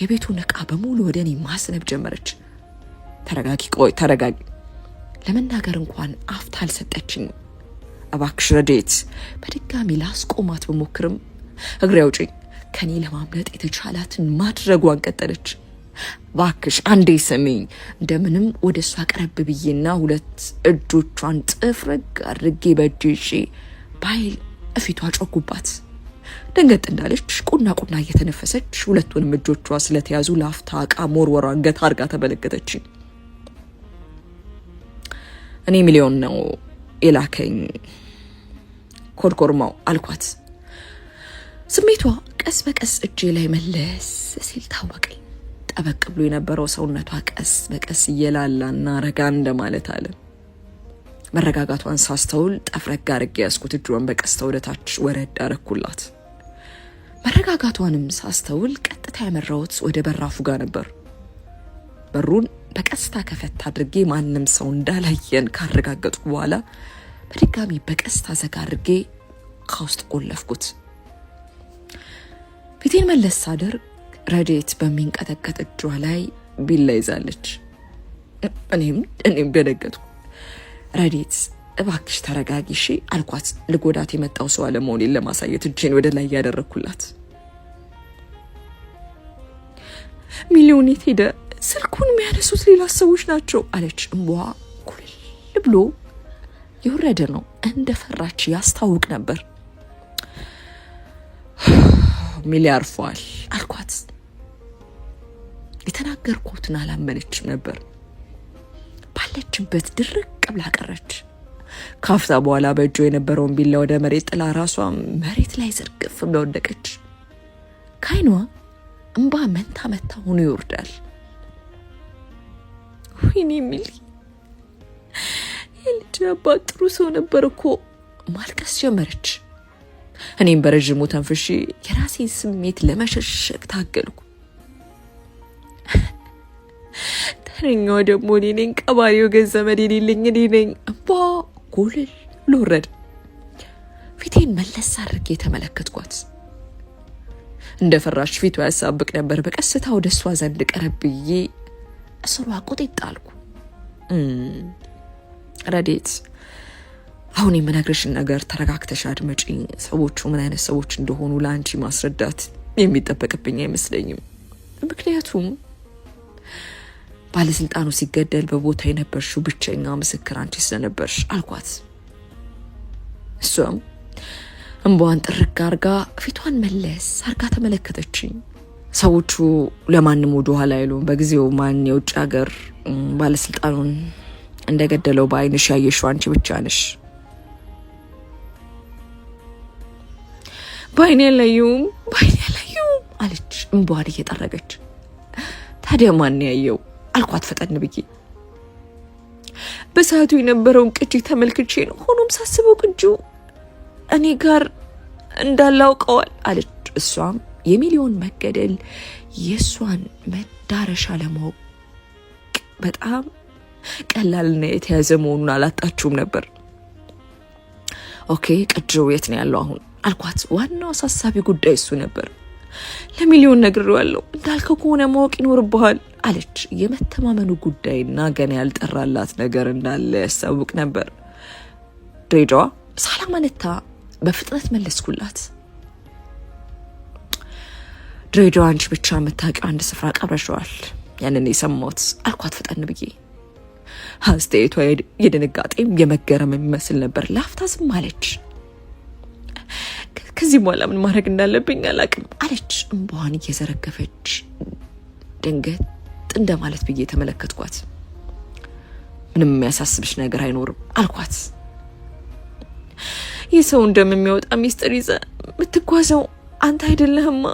የቤቱን ዕቃ በሙሉ ወደ እኔ ማስነብ ጀመረች። ተረጋጊ ለመናገር እንኳን አፍታ አልሰጠችኝ። እባክሽ ረዴት በድጋሚ ላስቆማት በሞክርም እግሬ አውጪኝ ከኔ ለማምለጥ የተቻላትን ማድረጓን ቀጠለች። እባክሽ አንዴ ስሚኝ። እንደምንም ወደሷ ቀረብ ብዬና ሁለት እጆቿን ጥፍርግ አድርጌ በእጄ ባይል እፊቷ ጮኩባት። ደንገጥ እንዳለች ቁና እየተነፈሰች ሁለቱንም እጆቿ ስለተያዙ ላፍታ ዕቃ ሞርወሯን ገታ አርጋ ተመለከተችኝ። እኔ ሚሊዮን ነው የላከኝ ኮርኮርማው አልኳት። ስሜቷ ቀስ በቀስ እጄ ላይ መለስ ሲል ታወቀኝ። ጠበቅ ብሎ የነበረው ሰውነቷ ቀስ በቀስ እየላላና ረጋ እንደማለት አለ። መረጋጋቷን ሳስተውል ጠፍረግ አድርጌ ያስኩት እጇን በቀስታ ወደታች ወረድ አረኩላት። መረጋጋቷንም ሳስተውል ቀጥታ ያመራሁት ወደ በራፉ ጋር ነበር። በሩን በቀስታ ከፈት አድርጌ ማንም ሰው እንዳላየን ካረጋገጥኩ በኋላ በድጋሚ በቀስታ ዘጋ አድርጌ ከውስጥ ቆለፍኩት። ፊቴን መለስ ሳደርግ ረዴት በሚንቀጠቀጥ እጇ ላይ ቢላ ይዛለች። እኔም ደነገጥኩ። ረዴት እባክሽ ተረጋጊ እሺ አልኳት። ልጎዳት የመጣው ሰው አለመሆኔን ለማሳየት እጄን ወደ ላይ ያደረኩላት። ሚሊዮን የት ሄደ? ስልኩን የሚያነሱት ሌላ ሰዎች ናቸው አለች። እንቧ ኩልል ብሎ የወረደ ነው። እንደፈራች ያስታውቅ ነበር። ሚሊ አርፏል አልኳት። የተናገርኩትን አላመነችም ነበር። ባለችበት ድርቅ ብላ ቀረች። ካፍታ በኋላ በእጇ የነበረውን ቢላ ወደ መሬት ጥላ ራሷ መሬት ላይ ዝርግፍ ብላ ወደቀች። ከዓይኗ እንባ መንታ ሆኖ ይወርዳል። ወይኔ ሚሊ የልጅ አባት ጥሩ ሰው ነበር እኮ ማልቀስ ጀመረች። እኔም በረጅሙ ተንፍሼ የራሴን ስሜት ለመሸሸግ ታገልኩ። ተረኛዋ ደግሞ እኔ ነኝ። ቀባሪው ገንዘመድ የሌለኝ እኔ ነኝ። እንባ ጎልል ልወረድ። ፊቴን መለስ አድርጌ ተመለከትኳት። እንደ ፈራሽ ፊቷ ያሳብቅ ነበር። በቀስታ ወደ እሷ ዘንድ ቀረብዬ እስሯ ቁጢጥ አልኩ። ረዴት አሁን የምነግርሽን ነገር ተረጋግተሽ አድመጪኝ። ሰዎቹ ምን አይነት ሰዎች እንደሆኑ ለአንቺ ማስረዳት የሚጠበቅብኝ አይመስለኝም። ምክንያቱም ባለስልጣኑ ሲገደል በቦታ የነበርሽው ብቸኛ ምስክር አንቺ ስለነበርሽ አልኳት። እሷም እንባዋን ጥርግ አርጋ ፊቷን መለስ አርጋ ተመለከተችኝ። ሰዎቹ ለማንም ወደ ኋላ አይሉም። በጊዜው ማን የውጭ ሀገር ባለስልጣኑን እንደገደለው በአይንሽ ያየሽው አንቺ ብቻ ነሽ። በአይኔ ያላየውም አለች እንባዋን እየጠረገች። ታዲያ ማን ያየው አልኳት ፈጠን ብዬ። በሰዓቱ የነበረውን ቅጂ ተመልክቼ ነው። ሆኖም ሳስበው ቅጂው እኔ ጋር እንዳላውቀዋል አለች። እሷም የሚሊዮን መገደል የእሷን መዳረሻ ለማወቅ በጣም ቀላልና የተያዘ መሆኑን አላጣችሁም ነበር። ኦኬ ቅጂው የት ነው ያለው አሁን አልኳት። ዋናው አሳሳቢ ጉዳይ እሱ ነበር። ለሚሊዮን ነግሬዋለሁ። እንዳልከው ከሆነ ማወቅ ይኖርብሃል አለች። የመተማመኑ ጉዳይና ገና ያልጠራላት ነገር እንዳለ ያሳውቅ ነበር። ድሬዳዋ ሳላማነታ በፍጥነት መለስኩላት። ድሬዳዋ አንቺ ብቻ የምታውቂው አንድ ስፍራ ቀብረሽዋል። ያንን የሰማሁት አልኳት ፈጠን ብዬ። አስተያየቷ የድንጋጤም የመገረም የሚመስል ነበር። ላፍታ ዝም አለች። ከዚህ በኋላ ምን ማድረግ እንዳለብኝ አላቅም አለች እንባዋን እየዘረገፈች። ድንገት እንደማለት ብዬ ተመለከትኳት። ምንም የሚያሳስብሽ ነገር አይኖርም አልኳት። የሰው እንደሚወጣ ሚስጥር ይዘ የምትጓዘው አንተ አይደለህማ።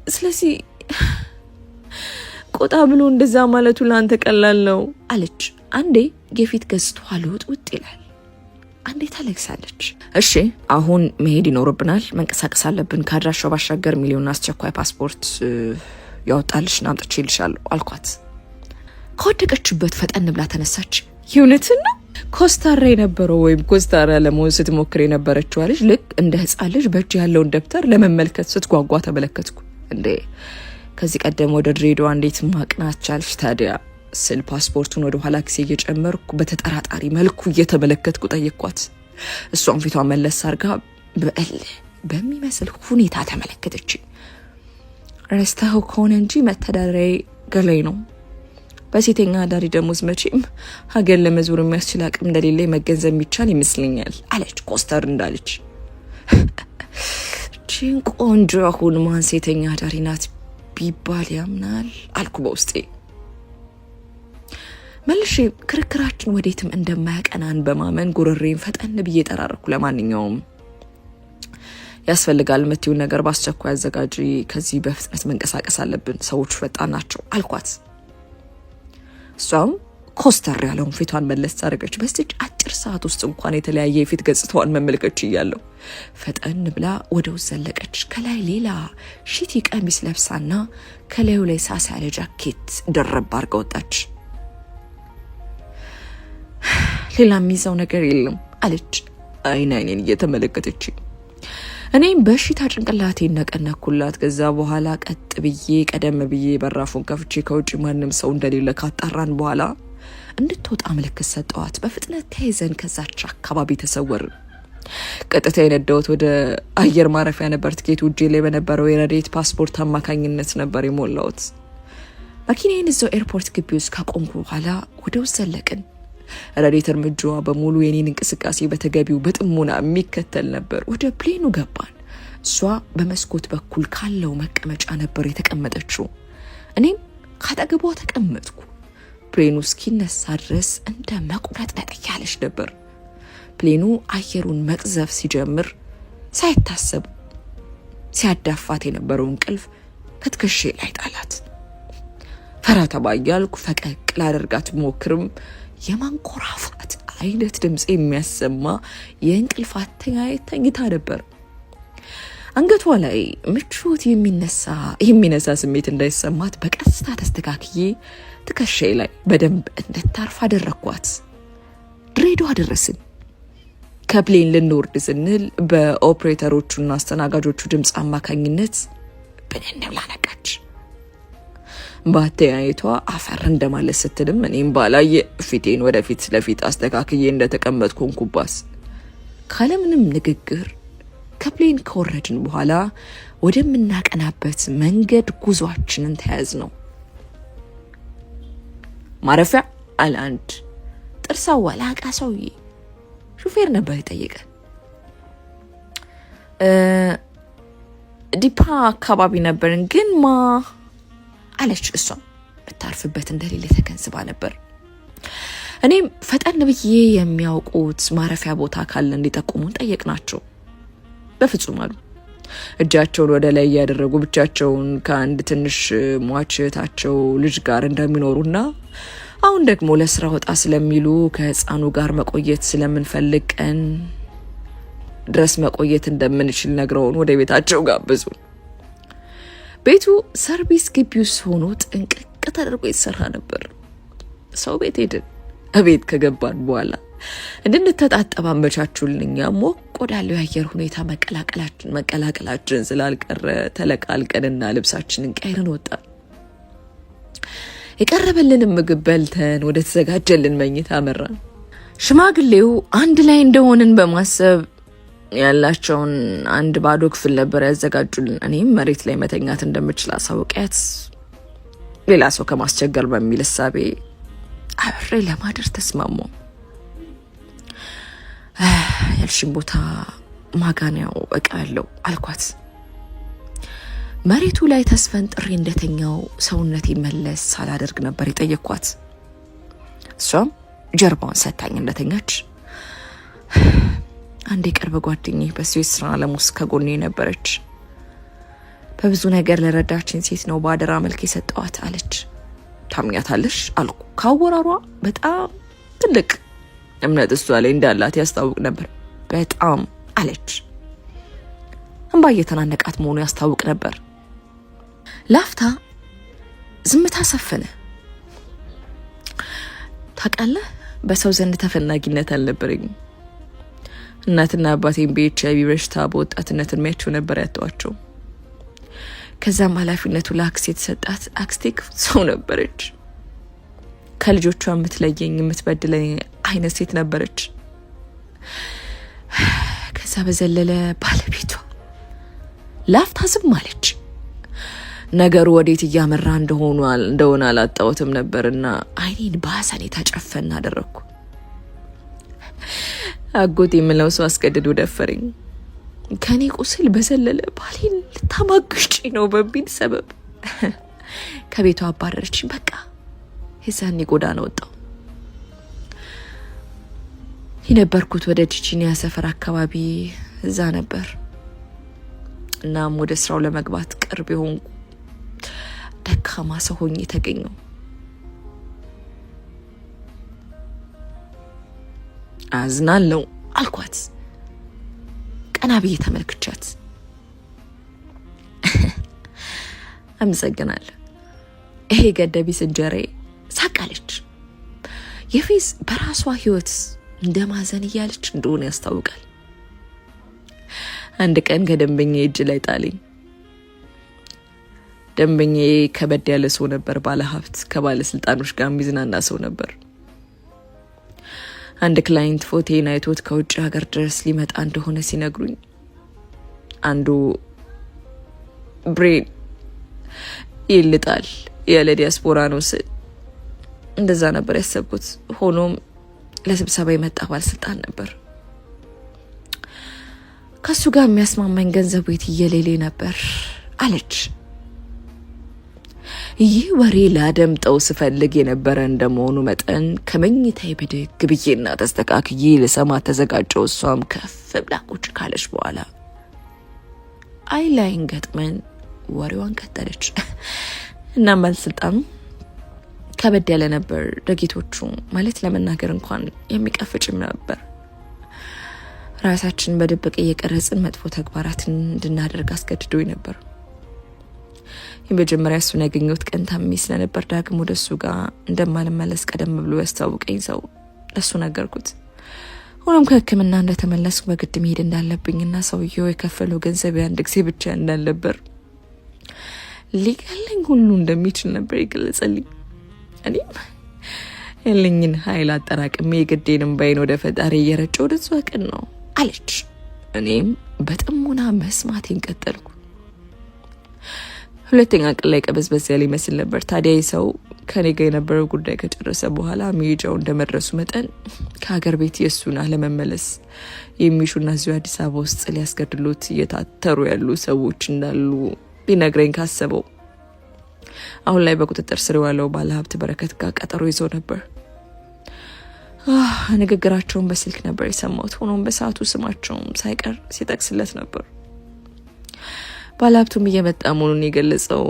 ስለዚህ ቆጣ ብሎ እንደዛ ማለቱ ለአንተ ቀላል ነው አለች። አንዴ የፊት ገጽታዋ ልውጥ ይላል፣ አንዴ ታለቅሳለች። እሺ አሁን መሄድ ይኖርብናል፣ መንቀሳቀስ አለብን። ከአድራሻው ባሻገር ሚሊዮን አስቸኳይ ፓስፖርት ያወጣልሽና አምጥቼልሻለሁ አልኳት። ከወደቀችበት ፈጠን ብላ ተነሳች። የእውነትን ነው? ኮስታራ የነበረው ወይም ኮስታራ ለመሆን ስትሞክር የነበረችው ልጅ ልክ እንደ ህፃን ልጅ በእጅ ያለውን ደብተር ለመመልከት ስትጓጓ ተመለከትኩ። እንዴ ከዚህ ቀደም ወደ ድሬዳዋ እንዴት ማቅናት ቻልሽ ታዲያ ስል ፓስፖርቱን ወደ ኋላ ጊዜ እየጨመርኩ በተጠራጣሪ መልኩ እየተመለከትኩ ጠየቅኳት። እሷም ፊቷን መለስ አርጋ በሚመስል ሁኔታ ተመለከተች። ረስተኸው ከሆነ እንጂ መተዳደሪያዬ ገላይ ነው። በሴተኛ አዳሪ ደሞዝ መቼም ሀገር ለመዞር የሚያስችል አቅም እንደሌለ መገንዘብ የሚቻል ይመስለኛል አለች ኮስተር እንዳለች። ቺን ቆንጆ አሁን ማን ሴተኛ አዳሪ ናት ቢባል ያምናል አልኩ በውስጤ። መልሼ ክርክራችን ወዴትም እንደማያቀናን በማመን ጉረሬን ፈጠን ብዬ ጠራረኩ። ለማንኛውም ያስፈልጋል የምትይው ነገር በአስቸኳይ አዘጋጂ፣ ከዚህ በፍጥነት መንቀሳቀስ አለብን፣ ሰዎቹ ፈጣን ናቸው አልኳት። እሷም ኮስተር ያለውን ፊቷን መለስ አደረገች። በዚች አጭር ሰዓት ውስጥ እንኳን የተለያየ የፊት ገጽታዋን መመልከት ችያለሁ። ፈጠን ብላ ወደ ውስጥ ዘለቀች። ከላይ ሌላ ሺቲ ቀሚስ ለብሳና ከላዩ ላይ ሳሳ ያለ ጃኬት ደረብ አድርጋ ወጣች። ሌላ የሚይዘው ነገር የለም አለች አይኔን እየተመለከተች። እኔም በሽታ ጭንቅላቴን ነቀነኩላት። ከዛ በኋላ ቀደም ብዬ በራፉን ከፍቼ ከውጭ ማንም ሰው እንደሌለ ካጣራን በኋላ እንድትወጣ ምልክት ሰጠዋት። በፍጥነት ተያይዘን ከዛች አካባቢ ተሰወርን። ቀጥታ የነዳሁት ወደ አየር ማረፊያ ነበር። ትኬቱ እጄ ላይ በነበረው የረዴት ፓስፖርት አማካኝነት ነበር የሞላሁት። መኪናዬን እዛው ኤርፖርት ግቢ ውስጥ ካቆምኩ በኋላ ወደ ውስጥ ዘለቅን። ረዴት እርምጃዋ በሙሉ የኔን እንቅስቃሴ በተገቢው በጥሞና የሚከተል ነበር። ወደ ፕሌኑ ገባን። እሷ በመስኮት በኩል ካለው መቀመጫ ነበር የተቀመጠችው። እኔም ካጠገቧ ተቀመጥኩ። ፕሌኑ እስኪነሳ ድረስ እንደ መቁነጥነጥ ያለች ነበር። ፕሌኑ አየሩን መቅዘፍ ሲጀምር ሳይታሰብ ሲያዳፋት የነበረው እንቅልፍ ከትከሼ ላይ ጣላት። ፈራ ተባ እያልኩ ፈቀቅ ላደርጋት ሞክርም የማንኮራፋት አይነት ድምጽ የሚያሰማ የእንቅልፍ አተኛኘት ተኝታ ነበር። አንገቷ ላይ ምቾት የሚነሳ ስሜት እንዳይሰማት በቀስታ ተስተካክዬ ትከሻዬ ላይ በደንብ እንድታርፍ አደረኳት። ድሬዳዋ ደረስን። ከፕሌን ልንወርድ ስንል በኦፕሬተሮቹና አስተናጋጆቹ ድምጽ አማካኝነት ብንን ብላ ነቃች። ባተያይቷ አፈር እንደማለት ስትልም እኔም ባላየ ፊቴን ወደፊት ለፊት አስተካክዬ እንደተቀመጥኩ እንኩባስ። ካለምንም ንግግር ከፕሌን ከወረድን በኋላ ወደምናቀናበት መንገድ ጉዟችንን ተያዝ ነው። ማረፊያ አለ አንድ ጥርሳው ወላቃ ሰውዬ። ሹፌር ነበር የጠየቀ። ዲፓ አካባቢ ነበርን ግን አለች። እሷም ብታርፍበት እንደሌለ ተገንዝባ ነበር። እኔም ፈጠን ብዬ የሚያውቁት ማረፊያ ቦታ ካለ እንዲጠቁሙን ጠየቅናቸው። በፍጹም አሉ። እጃቸውን ወደ ላይ ያደረጉ ብቻቸውን ከአንድ ትንሽ ሟችታቸው ልጅ ጋር እንደሚኖሩና አሁን ደግሞ ለስራ ወጣ ስለሚሉ ከህፃኑ ጋር መቆየት ስለምንፈልግ ቀን ድረስ መቆየት እንደምንችል ነግረውን ወደ ቤታቸው ጋበዙን። ቤቱ ሰርቪስ ግቢ ውስጥ ሆኖ ጥንቅቅ ተደርጎ የተሰራ ነበር። ሰው ቤት ሄድን። እቤት ከገባን በኋላ እንድንተጣጠብ አመቻቹልኝ። ሞቅ ወዳለው የአየር ሁኔታ መቀላቀላችን ስላልቀረ ተለቃልቀንና ልብሳችንን ቀይረን ወጣን። የቀረበልንም ምግብ በልተን ወደ ተዘጋጀልን መኝታ አመራን። ሽማግሌው አንድ ላይ እንደሆንን በማሰብ ያላቸውን አንድ ባዶ ክፍል ነበር ያዘጋጁልን። እኔም መሬት ላይ መተኛት እንደምችል አሳውቂያት ሌላ ሰው ከማስቸገር በሚል እሳቤ አብሬ ለማደር ተስማሙ። ያልሽን ቦታ ማጋኒያው በቃ ያለው አልኳት። መሬቱ ላይ ተስፈንጥሬ እንደተኛው ሰውነቴ መለስ ሳላደርግ ነበር የጠየቅኳት። እሷም ጀርባዋን ሰታኝ እንደተኛች አንድ የቅርብ ጓደኛዬ በስዊስ ዓለም ውስጥ ከጎኔ ነበረች። በብዙ ነገር ለረዳችን ሴት ነው በአደራ መልክ የሰጠዋት አለች። ታምኛታለሽ አልኩ። ካወራሯ በጣም ትልቅ እምነት እሷ ላይ እንዳላት ያስታውቅ ነበር። በጣም አለች። እንባ እየተናነቃት መሆኑ ያስታውቅ ነበር። ላፍታ ዝምታ ሰፈነ። ታውቃለህ፣ በሰው ዘንድ ተፈላጊነት አልነበረኝም። እናትና አባቴን በኤችአይቪ በሽታ በወጣትነት እድሜያቸው ነበር ያተዋቸው። ከዛም ኃላፊነቱ ለአክስቴ የተሰጣት አክስቴ ሰው ነበረች። ከልጆቿ የምትለየኝ የምትበድለኝ አይነት ሴት ነበረች። ከዛ በዘለለ ባለቤቷ ላፍታ ዝም አለች። ነገሩ ወዴት እያመራ እንደሆነ አላጣሁትም ነበርና አይኔን በሐዘን የተጨፈና አደረኩ። አጎቴ የምለው ሰው አስገድዶ ደፈረኝ። ከኔ ቁስል በዘለለ ባሌን ልታማግጪ ነው በሚል ሰበብ ከቤቷ አባረረችኝ። በቃ የዛኔ ጎዳና ወጣሁ። የነበርኩት ወደ ጂጂኒያ ሰፈር አካባቢ እዛ ነበር። እናም ወደ ስራው ለመግባት ቅርብ የሆንኩ ደካማ ሰው ሆኜ ተገኘሁ። አዝናለሁ አልኳት ቀና ብዬ ተመልክቻት። አመሰግናለሁ ይሄ ገደቢስ እንጀራዬ ሳቃለች። የፌዝ በራሷ ህይወት እንደማዘን እያለች እንደሆነ ያስታውቃል። አንድ ቀን ከደንበኛ እጅ ላይ ጣለኝ። ደንበኛ ከበድ ያለ ሰው ነበር። ባለሀብት ከባለስልጣኖች ጋር የሚዝናና ሰው ነበር። አንድ ክላይንት ፎቶዬን አይቶት ከውጭ ሀገር ድረስ ሊመጣ እንደሆነ ሲነግሩኝ አንዱ ብሬን ይልጣል ያለ ዲያስፖራ ነው ስል እንደዛ ነበር ያሰብኩት። ሆኖም ለስብሰባ የመጣ ባለስልጣን ነበር። ከሱ ጋር የሚያስማማኝ ገንዘብ የትየሌሌ ነበር አለች። ይህ ወሬ ላደምጠው ስፈልግ የነበረ እንደመሆኑ መጠን ከመኝታዬ ብድግ ብዬና ተስተካክዬ ልሰማት ተዘጋጀው። እሷም ከፍ ብላ ቁጭ ካለች በኋላ አይ ላይን ገጥመን ወሬዋን ቀጠለች። እናም ባለስልጣኑ ከበድ ያለ ነበር። ድርጊቶቹ ማለት ለመናገር እንኳን የሚቀፍጭም ነበር። ራሳችን በድብቅ እየቀረጽን መጥፎ ተግባራትን እንድናደርግ አስገድዶኝ ነበር። የመጀመሪያ እሱን ያገኘሁት ቀን ታምሜ ስለነበር ዳግም ወደ እሱ ጋር እንደማልመለስ ቀደም ብሎ ያስታውቀኝ ሰው ለሱ ነገርኩት። ሆኖም ከሕክምና እንደተመለስኩ በግድ መሄድ እንዳለብኝና ሰውየው የከፈለው ገንዘብ አንድ ጊዜ ብቻ እንዳልነበር ሊገለኝ ሁሉ እንደሚችል ነበር ይገለጸልኝ። እኔም ያለኝን ኃይል አጠራቅሜ የግዴንም ባይን ወደ ፈጣሪ እየረጨ ወደዛ ቀን ነው አለች። እኔም በጥሞና መስማቴን ቀጠልኩ። ሁለተኛ ቀን ላይ ቀበዝበዝ ያለ ይመስል ነበር። ታዲያ ሰው ከኔ ጋር የነበረው ጉዳይ ከጨረሰ በኋላ መሄጃው እንደመድረሱ መጠን ከሀገር ቤት የእሱን አለመመለስ የሚሹና እዚሁ አዲስ አበባ ውስጥ ሊያስገድሉት እየታተሩ ያሉ ሰዎች እንዳሉ ሊነግረኝ ካሰበው አሁን ላይ በቁጥጥር ስር ያለው ባለሀብት በረከት ጋር ቀጠሮ ይዞ ነበር። ንግግራቸውን በስልክ ነበር የሰማሁት። ሆኖም በሰዓቱ ስማቸውም ሳይቀር ሲጠቅስለት ነበር። ባለሀብቱም እየመጣ መሆኑን የገለጸው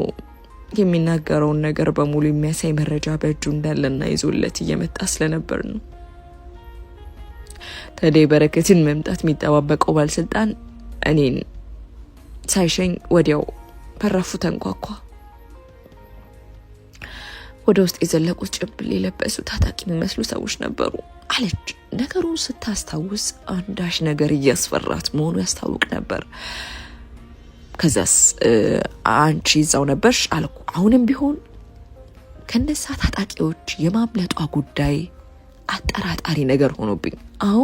የሚናገረውን ነገር በሙሉ የሚያሳይ መረጃ በእጁ እንዳለና ይዞለት እየመጣ ስለነበር ነው። ታዲያ በረከትን መምጣት የሚጠባበቀው ባለስልጣን እኔን ሳይሸኝ ወዲያው በራፉ ተንኳኳ። ወደ ውስጥ የዘለቁት ጭብል የለበሱ ታጣቂ የሚመስሉ ሰዎች ነበሩ አለች። ነገሩን ስታስታውስ አንዳች ነገር እያስፈራት መሆኑ ያስታውቅ ነበር። ከዛስ አንቺ እዛው ነበርሽ አልኩ። አሁንም ቢሆን ከነሳ ታጣቂዎች የማምለጧ ጉዳይ አጠራጣሪ ነገር ሆኖብኝ፣ አዎ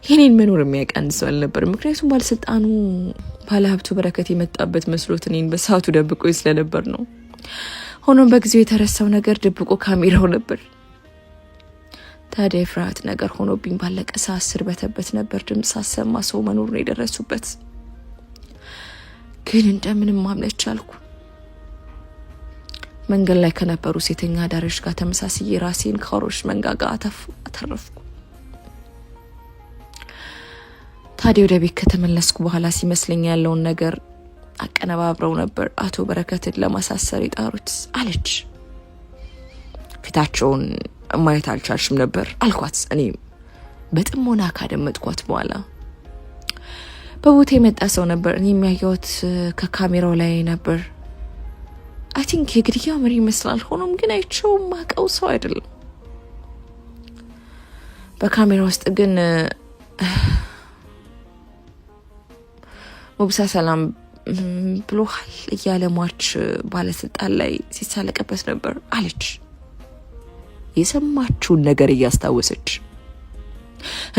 የኔን መኖር የሚያቀንሰው አልነበር። ምክንያቱም ባለስልጣኑ ባለሀብቱ በረከት የመጣበት መስሎት እኔን በሰዓቱ ደብቆ ስለነበር ነው። ሆኖም በጊዜው የተረሳው ነገር ድብቆ ካሜራው ነበር። ታዲያ ፍርሃት ነገር ሆኖብኝ ባለቀ ሰዓት ስር በተበት ነበር። ድምፅ ሳሰማ ሰው መኖር ነው የደረሱበት። ግን እንደምንም ማምለጥ ቻልኩ። መንገድ ላይ ከነበሩ ሴተኛ አዳሪዎች ጋር ተመሳስዬ ራሴን ከአውሬዎች መንጋጋ አተረፍኩ። ታዲያ ወደ ቤት ከተመለስኩ በኋላ ሲመስለኝ ያለውን ነገር አቀነባብረው ነበር አቶ በረከትን ለማሳሰር የጣሩት አለች። ፊታቸውን ማየት አልቻልሽም ነበር አልኳት። እኔም በጥሞና ካደመጥኳት በኋላ በቦታ የመጣ ሰው ነበር። እኔ የሚያየሁት ከካሜራው ላይ ነበር። አይ ቲንክ የግድያ መሪ ይመስላል። ሆኖም ግን አይቼው ማቀው ሰው አይደለም። በካሜራ ውስጥ ግን ሙብሳ ሰላም ብሎሃል እያለ ሟች ባለስልጣን ላይ ሲሳለቅበት ነበር አለች የሰማችውን ነገር እያስታወሰች።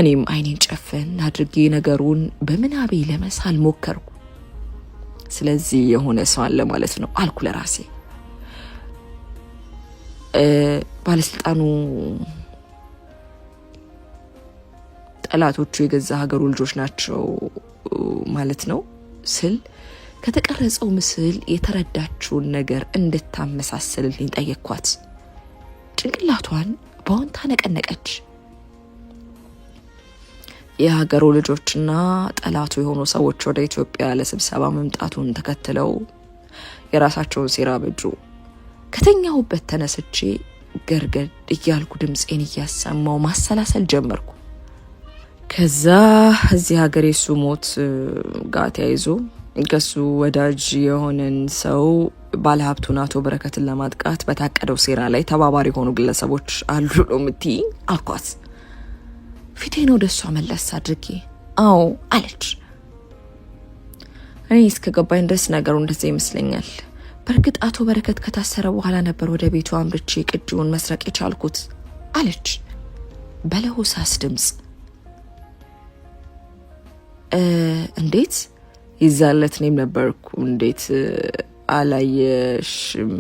እኔም አይኔን ጨፈን አድርጌ ነገሩን በምናቤ ለመሳል ሞከርኩ። ስለዚህ የሆነ ሰው አለ ማለት ነው አልኩ ለራሴ። ባለስልጣኑ ጠላቶቹ የገዛ ሀገሩ ልጆች ናቸው ማለት ነው ስል ከተቀረጸው ምስል የተረዳችውን ነገር እንድታመሳሰልልኝ ጠየቅኳት። ጭንቅላቷን በወንታ ነቀነቀች። የሀገሩ ልጆችና ጠላቱ የሆኑ ሰዎች ወደ ኢትዮጵያ ለስብሰባ መምጣቱን ተከትለው የራሳቸውን ሴራ በጁ። ከተኛሁበት ተነስቼ ገርገድ እያልኩ ድምፄን እያሰማው ማሰላሰል ጀመርኩ። ከዛ እዚህ ሀገር የሱ ሞት ጋር ተያይዞ ከሱ ወዳጅ የሆነን ሰው ባለሀብቱን አቶ በረከትን ለማጥቃት በታቀደው ሴራ ላይ ተባባሪ የሆኑ ግለሰቦች አሉ ነው የምትይኝ አልኳት። ፊቴን ወደ እሷ መለስ አድርጌ አዎ አለች። እኔ እስከገባኝ ድረስ ነገሩ እንደዛ ይመስለኛል። በእርግጥ አቶ በረከት ከታሰረ በኋላ ነበር ወደ ቤቱ አምርቼ ቅጂውን መስረቅ የቻልኩት አለች በለሆሳስ ድምፅ። እንዴት ይዛለት እኔም ነበርኩ እንዴት አላየሽም?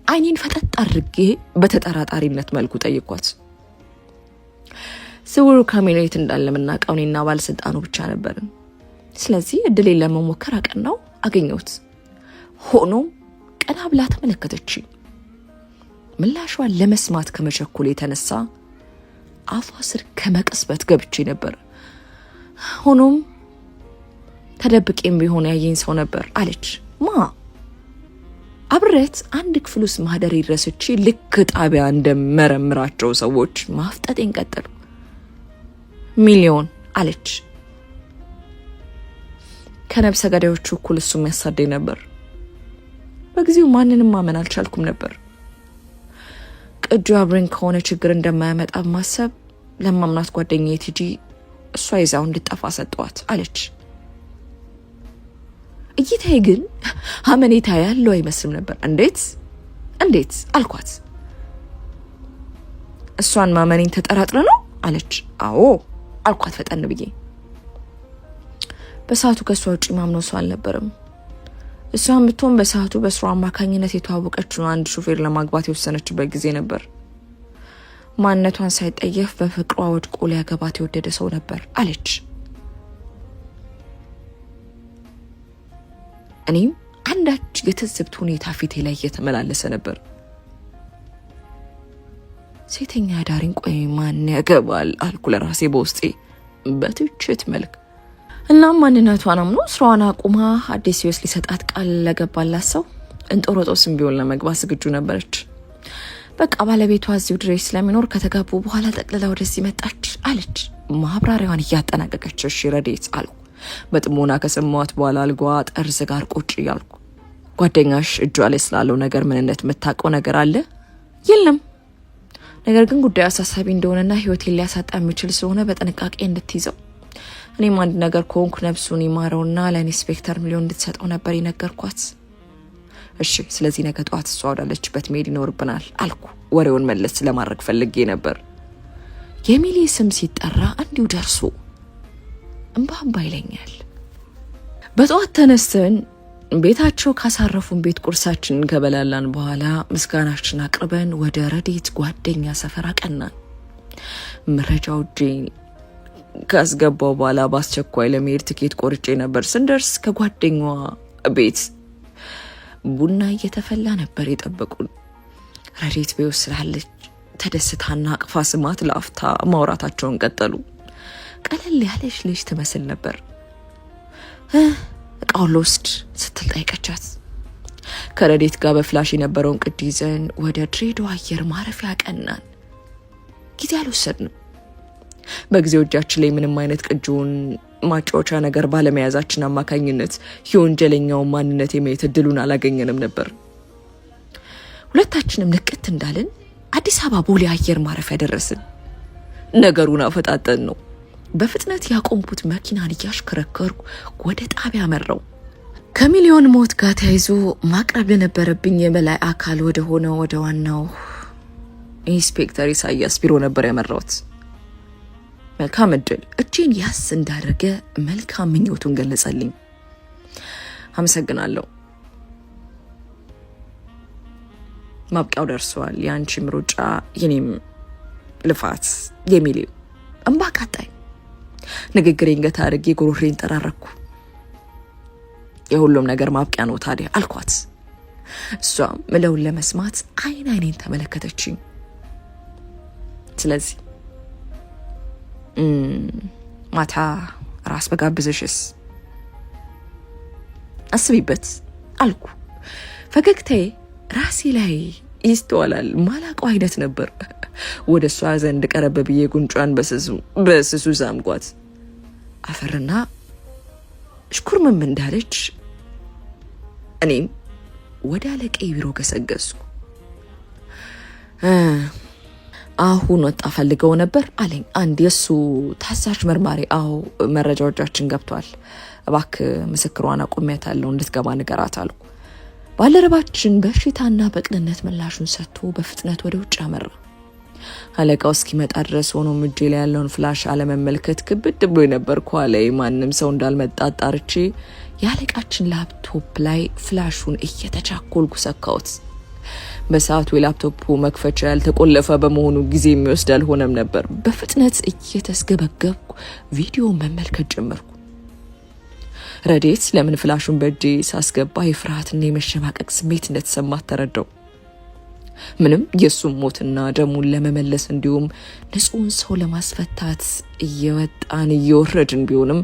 አይኔን ፈጠጥ አድርጌ በተጠራጣሪነት መልኩ ጠይኳት። ስውሩ ካሜራት እንዳለምናቀው እኔና ባለስልጣኑ ብቻ ነበርን። ስለዚህ እድሌን ለመሞከር አቀናው አገኘሁት። ሆኖም ቀና ብላ ተመለከተች። ምላሿን ለመስማት ከመቸኮል የተነሳ አፏ ስር ከመቅስበት ገብቼ ነበር። ሆኖም ተደብቄም ቢሆን ያየኝ ሰው ነበር አለች። ማ? አብረት አንድ ክፍል ውስጥ ማህደር ይረስቺ ልክ ጣቢያ እንደመረምራቸው ሰዎች ማፍጠጤን ቀጠሉ። ሚሊዮን አለች። ከነብሰ ገዳዮቹ እኩል እሱም ያሳደኝ ነበር። በጊዜው ማንንም ማመን አልቻልኩም ነበር። ቅጁ አብረን ከሆነ ችግር እንደማያመጣ ማሰብ ለማምናት ጓደኛዬ ቲጂ እሷ ይዛው እንድጠፋ ሰጠዋት አለች። እይታዬ ግን አመኔታ ያለው አይመስልም ነበር። እንዴት አልኳት። እሷን ማመኔን ተጠራጥረ ነው አለች። አዎ አልኳት ፈጠን ብዬ። በሰዓቱ ከሷ ውጪ ማምነው ሰው አልነበረም። እሷም ብትሆን በሰዓቱ በስራ አማካኝነት የተዋወቀችው አንድ ሹፌር ለማግባት የወሰነችበት ጊዜ ነበር። ማንነቷን ሳይጠየፍ በፍቅሯ ወድቆ ሊያገባት የወደደ ሰው ነበር አለች። እኔም አንዳች የትዝብት ሁኔታ ፊቴ ላይ እየተመላለሰ ነበር። ሴተኛ ዳሪን ቆይ ማን ያገባል አልኩ ለራሴ በውስጤ በትችት መልክ። እናም ማንነቷን አምኖ ስራዋን አቁማ አዲስ ህይወት ሊሰጣት ቃል ለገባላት ሰው እንጦሮጦስም ቢሆን ለመግባት ዝግጁ ነበረች። በቃ ባለቤቷ እዚሁ ድረስ ስለሚኖር ከተጋቡ በኋላ ጠቅልላ ወደዚህ መጣች አለች ማብራሪያዋን እያጠናቀቀች። እሺ ረዴት አልኩ በጥሞና ከሰማዋት በኋላ አልጓ ጠርዝ ጋር ቁጭ እያልኩ። ጓደኛሽ እጇ ላይ ስላለው ነገር ምንነት የምታውቀው ነገር አለ? የለም፣ ነገር ግን ጉዳዩ አሳሳቢ እንደሆነና ህይወቴን ሊያሳጣ የሚችል ስለሆነ በጥንቃቄ እንድትይዘው። እኔም አንድ ነገር ከሆንኩ ነፍሱን ይማረውና ለኢንስፔክተር ሚሊዮን እንድትሰጠው ነበር የነገርኳት። እሺ፣ ስለዚህ ነገ ጠዋት እሷ ወዳለችበት መሄድ ይኖርብናል አልኩ። ወሬውን መለስ ለማድረግ ፈልጌ ነበር። የሚሊ ስም ሲጠራ እንዲሁ ደርሶ እንባ ይለኛል። በጠዋት ተነስተን ቤታቸው ካሳረፉን ቤት ቁርሳችንን ከበላላን በኋላ ምስጋናችን አቅርበን ወደ ረዴት ጓደኛ ሰፈር አቀናን። መረጃው ጄን ካስገባው በኋላ በአስቸኳይ ለመሄድ ትኬት ቆርጬ ነበር። ስንደርስ ከጓደኛዋ ቤት ቡና እየተፈላ ነበር የጠበቁን። ረዴት ቤት ስላለች ተደስታና አቅፋ ስማት ለአፍታ ማውራታቸውን ቀጠሉ። ቀለል ያለች ልጅ ትመስል ነበር። እቃውን ልወስድ ስትል ጠይቀቻት። ከረዴት ጋር በፍላሽ የነበረውን ቅድ ይዘን ወደ ድሬዳዋ አየር ማረፊያ ቀናን። ጊዜ አልወሰድንም። በጊዜው እጃችን ላይ ምንም አይነት ቅጂውን ማጫወቻ ነገር ባለመያዛችን አማካኝነት የወንጀለኛውን ማንነት የማየት እድሉን አላገኘንም ነበር። ሁለታችንም ንቅት እንዳልን አዲስ አበባ ቦሌ አየር ማረፊያ ደረስን። ነገሩን አፈጣጠን ነው። በፍጥነት ያቆምኩት መኪናን እያሽከረከርኩ ወደ ጣቢያ መራው። ከሚሊዮን ሞት ጋር ተያይዞ ማቅረብ የነበረብኝ የበላይ አካል ወደ ሆነው ወደ ዋናው ኢንስፔክተር ኢሳያስ ቢሮ ነበር ያመራሁት። መልካም እድል እጄን ያስ እንዳደረገ መልካም ምኞቱን ገለጸልኝ። አመሰግናለሁ። ማብቂያው ደርሷል። ያንቺም ሩጫ የኔም ልፋት የሚሊው እንባ ቃጣይ ንግግሬን ገታ አድርጌ ጉሮሬን ጠራረኩ። የሁሉም ነገር ማብቂያ ነው ታዲያ አልኳት። እሷም ምለውን ለመስማት አይኔን ተመለከተችኝ። ስለዚህ ማታ ራስ በጋብዘሽስ አስቢበት አልኩ። ፈገግታዬ ራሴ ላይ ይስተዋላል። ማላቀው አይነት ነበር። ወደ እሷ ዘንድ ቀረበ ብዬ ጉንጯን በስሱ ዛምኳት። አፈርና ሽኩርምም እንዳለች እኔም ወደ አለቃዬ ቢሮ ገሰገስኩ። አሁን ወጣ ፈልገው ነበር አለኝ አንድ የሱ ታዛዥ መርማሪ። አዎ መረጃዎቻችን ገብቷል፣ እባክህ ምስክሯን አቆሚያታለሁ እንድትገባ ንገራት አልኩ። ባልደረባችን በእሽታና በቅንነት ምላሹን ሰጥቶ በፍጥነት ወደ ውጭ አመራ። አለቃው እስኪመጣ ድረስ ሆኖ እጄ ላይ ያለውን ፍላሽ አለመመልከት ክብድ ብሎ ነበር። ኋላዬ ማንም ሰው እንዳልመጣ አጣርቼ የአለቃችን ላፕቶፕ ላይ ፍላሹን እየተቻኮልኩ ሰካሁት። በሰዓቱ የላፕቶፑ መክፈቻ ያልተቆለፈ በመሆኑ ጊዜ የሚወስድ አልሆነም ነበር። በፍጥነት እየተስገበገብኩ ቪዲዮ መመልከት ጀመርኩ። ረዴት ለምን ፍላሹን በእጄ ሳስገባ የፍርሃትና የመሸማቀቅ ስሜት እንደተሰማት ተረዳው። ምንም የሱም ሞትና ደሙን ለመመለስ እንዲሁም ንጹህን ሰው ለማስፈታት እየወጣን እየወረድን ቢሆንም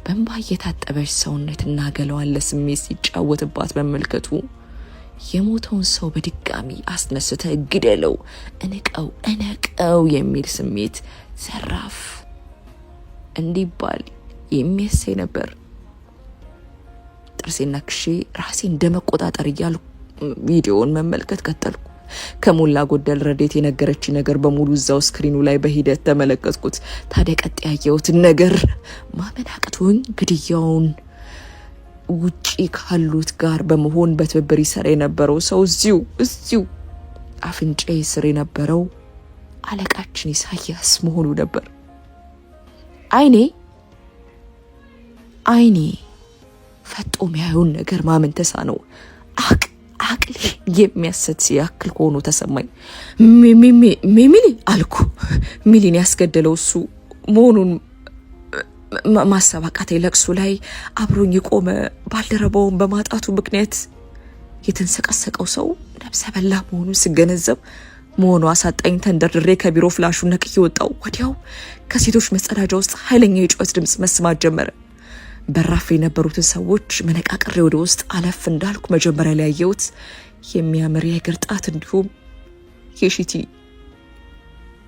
በእንባ እየታጠበች ሰውነትና ገላዋን ለስሜት ሲጫወትባት መመልከቱ የሞተውን ሰው በድጋሚ አስነስተ ግደለው፣ እነቀው የሚል ስሜት ዘራፍ እንዲባል የሚያሰኝ ነበር። ጥርሴን ነክሼ ራሴን እንደመቆጣጠር እያልኩ ቪዲዮውን መመልከት ቀጠልኩ። ከሞላ ጎደል ረዴት የነገረች ነገር በሙሉ እዛው ስክሪኑ ላይ በሂደት ተመለከትኩት። ታዲያ ቀጥ ያየሁትን ነገር ማመን አቅቶኝ ግድያውን ውጪ ካሉት ጋር በመሆን በትብብር ይሰራ የነበረው ሰው እዚሁ አፍንጫዬ ስር የነበረው አለቃችን ኢሳያስ መሆኑ ነበር። አይኔ ፈጦ የሚያየውን ነገር ማመን ተሳነው። አቅል የሚያሰት ያክል ሆኖ ተሰማኝ። ሚሊ አልኩ። ሚሊን ያስገደለው እሱ መሆኑን ማሰብ አቃተኝ። ለቅሱ ላይ አብሮኝ የቆመ ባልደረባውን በማጣቱ ምክንያት የተንሰቀሰቀው ሰው ነብሰ በላ መሆኑን ስገነዘብ መሆኑ አሳጣኝ። ተንደርድሬ ከቢሮ ፍላሹን ነቅዬ ወጣው። ወዲያው ከሴቶች መጸዳጃ ውስጥ ኃይለኛ የጩኸት ድምጽ መስማት ጀመረ። በራፍ የነበሩትን ሰዎች መነቃቅሬ ወደ ውስጥ አለፍ እንዳልኩ መጀመሪያ ላይ ያየሁት የሚያምር የእግር ጣት እንዲሁም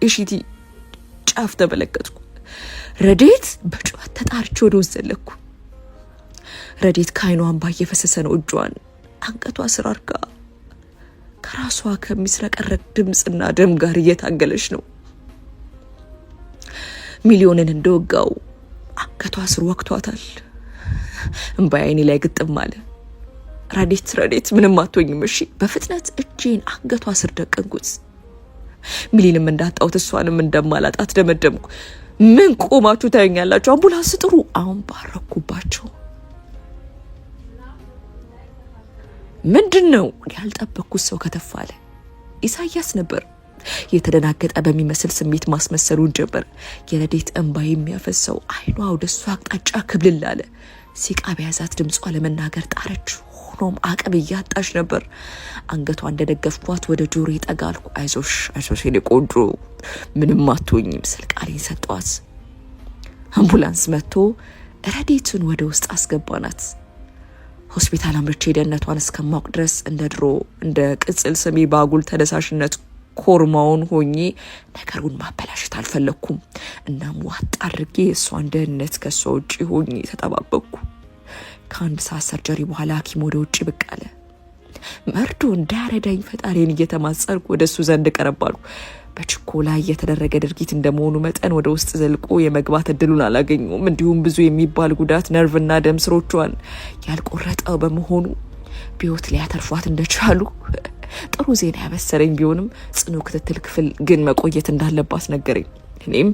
የሺቲ ጫፍ ተመለከትኩ። ረዴት በጩኸት ተጣርቼ ወደ ውስጥ ዘለኩ። ረዴት ከዓይኗ እንባ እየፈሰሰ ነው። እጇን አንገቷ ስር አድርጋ ከራሷ ከሚስረቀረቅ ድምጽና ደም ጋር እየታገለች ነው። ሚሊዮንን እንደወጋው አንገቷ ስር ወቅቷታል። እንባዬ አይኔ ላይ ግጥም አለ። ረዴት ምንም አትሆኝም እሺ። በፍጥነት እጄን አንገቷ ስር ደቀንኩት። ሚሊንም እንዳጣሁት እሷንም እንደማላጣት ደመደምኩ። ምን ቆማችሁ ታዩኛላችሁ? አምቡላንስ ጥሩ። አሁን ባረኩባቸው። ምንድነው? ያልጠበቅኩት ሰው ከተፋለ ኢሳያስ ነበር። የተደናገጠ በሚመስል ስሜት ማስመሰሉን ጀመረ። የረዴት እንባ የሚያፈሰው አይኗ ወደሱ አቅጣጫ ክብልል አለ። ሲቃ በያዛት ድምጿ ለመናገር ጣረች። ሆኖም አቅም እያጣች ነበር። አንገቷ እንደደገፍኳት ወደ ጆሮ ይጠጋልኩ። አይዞሽ የኔ ቆንጆ ምንም አትሆኝም ስል ቃሌን ሰጧት። አምቡላንስ መጥቶ ረዴትን ወደ ውስጥ አስገባናት። ሆስፒታል አምርቼ ደህንነቷን እስከማውቅ ድረስ እንደ ድሮ እንደ ቅጽል ስሜ ባጉል ተነሳሽነት ኮርማውን ሆኜ ነገሩን ማበላሸት አልፈለኩም። እናም ዋጥ አድርጌ እሷን ደህንነት ከሷ ውጪ ሆኜ ተጠባበቅኩ። ከአንድ ሰዓት ሰርጀሪ በኋላ ሐኪም ወደ ውጪ ብቅ አለ። መርዶ እንዳያረዳኝ ፈጣሪን እየተማጸንኩ ወደ እሱ ዘንድ ቀረባሉ። በችኮላ የተደረገ ድርጊት እንደመሆኑ መጠን ወደ ውስጥ ዘልቆ የመግባት እድሉን አላገኙም። እንዲሁም ብዙ የሚባል ጉዳት ነርቭና ደም ስሮቿን ያልቆረጠው በመሆኑ ቢዮት ሊያተርፏት እንደቻሉ ጥሩ ዜና ያበሰረኝ ቢሆንም ጽኑ ክትትል ክፍል ግን መቆየት እንዳለባት ነገረኝ። እኔም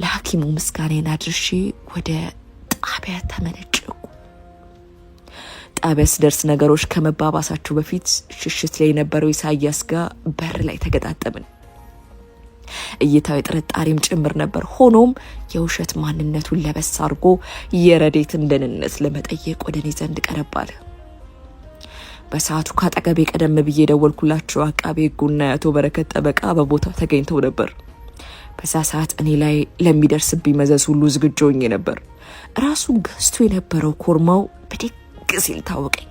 ለሐኪሙ ምስጋናዬን አድርሼ ወደ ጣቢያ ተመነጨኩ። ጣቢያ ስደርስ ነገሮች ከመባባሳቸው በፊት ሽሽት ላይ የነበረው ኢሳያስ ጋር በር ላይ ተገጣጠምን። እይታው ጥርጣሬም ጭምር ነበር። ሆኖም የውሸት ማንነቱን ለበስ አድርጎ የረዴትን ደህንነት ለመጠየቅ ወደ እኔ ዘንድ ቀረብ አለ። በሰዓቱ ካጠገቤ ቀደም ብዬ ደወልኩላቸው አቃቤ ሕጉና የአቶ በረከት ጠበቃ በቦታው ተገኝተው ነበር። በዛ ሰዓት እኔ ላይ ለሚደርስብኝ መዘዝ ሁሉ ዝግጁ ሆኜ ነበር። ራሱን ገዝቶ የነበረው ኮርማው ብድግ ሲል ታወቀኝ።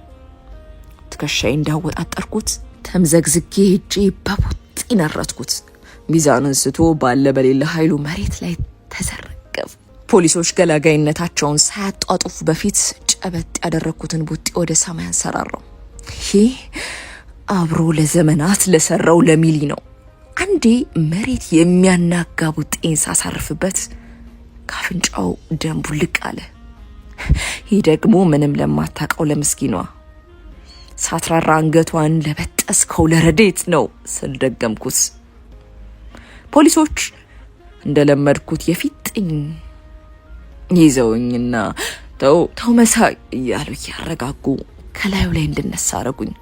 ትከሻዬ እንዳወጣጠርኩት ተምዘግዝጌ ሄጄ በቡጢ ነረትኩት። ሚዛኑን ስቶ ባለ በሌለ ኃይሉ መሬት ላይ ተዘረገፈ። ፖሊሶች ገላጋይነታቸውን ሳያጧጡፉ በፊት ጨበጥ ያደረኩትን ቡጢ ወደ ሰማይ አንሰራራው። ይህ አብሮ ለዘመናት ለሰራው ለሚሊ ነው። አንዴ መሬት የሚያናጋ ቡጢን ሳሳርፍበት ካፍንጫው ደም ቡልቅ አለ። ይህ ደግሞ ምንም ለማታውቀው ለምስኪኗ ሳትራራ አንገቷን ለበጠስከው ለረዴት ነው ስል ደገምኩት። ፖሊሶች እንደለመድኩት የፊጥኝ ይዘውኝና ተው መሳይ እያሉ እያረጋጉ ከላዩ ላይ እንድነሳ አረጉኝ።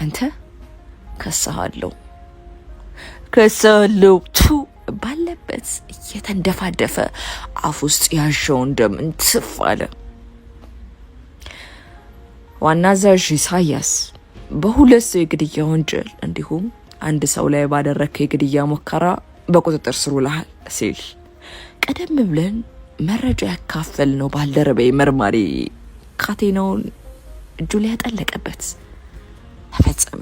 አንተ ከሳሃለው ቱ ባለበት እየተንደፋደፈ አፍ ውስጥ ያሸውን ደም እንትፍ አለ። ዋና አዛዥ ኢሳያስ በሁለት ሰው የግድያ ወንጀል እንዲሁም አንድ ሰው ላይ ባደረከው የግድያ ሙከራ በቁጥጥር ስር ውለሃል ሲል ቀደም ብለን መረጃ ያካፈልነው ባልደረባዬ መርማሪ ካቴናውን እጁ ላይ ያጠለቀበት ተፈጸመ።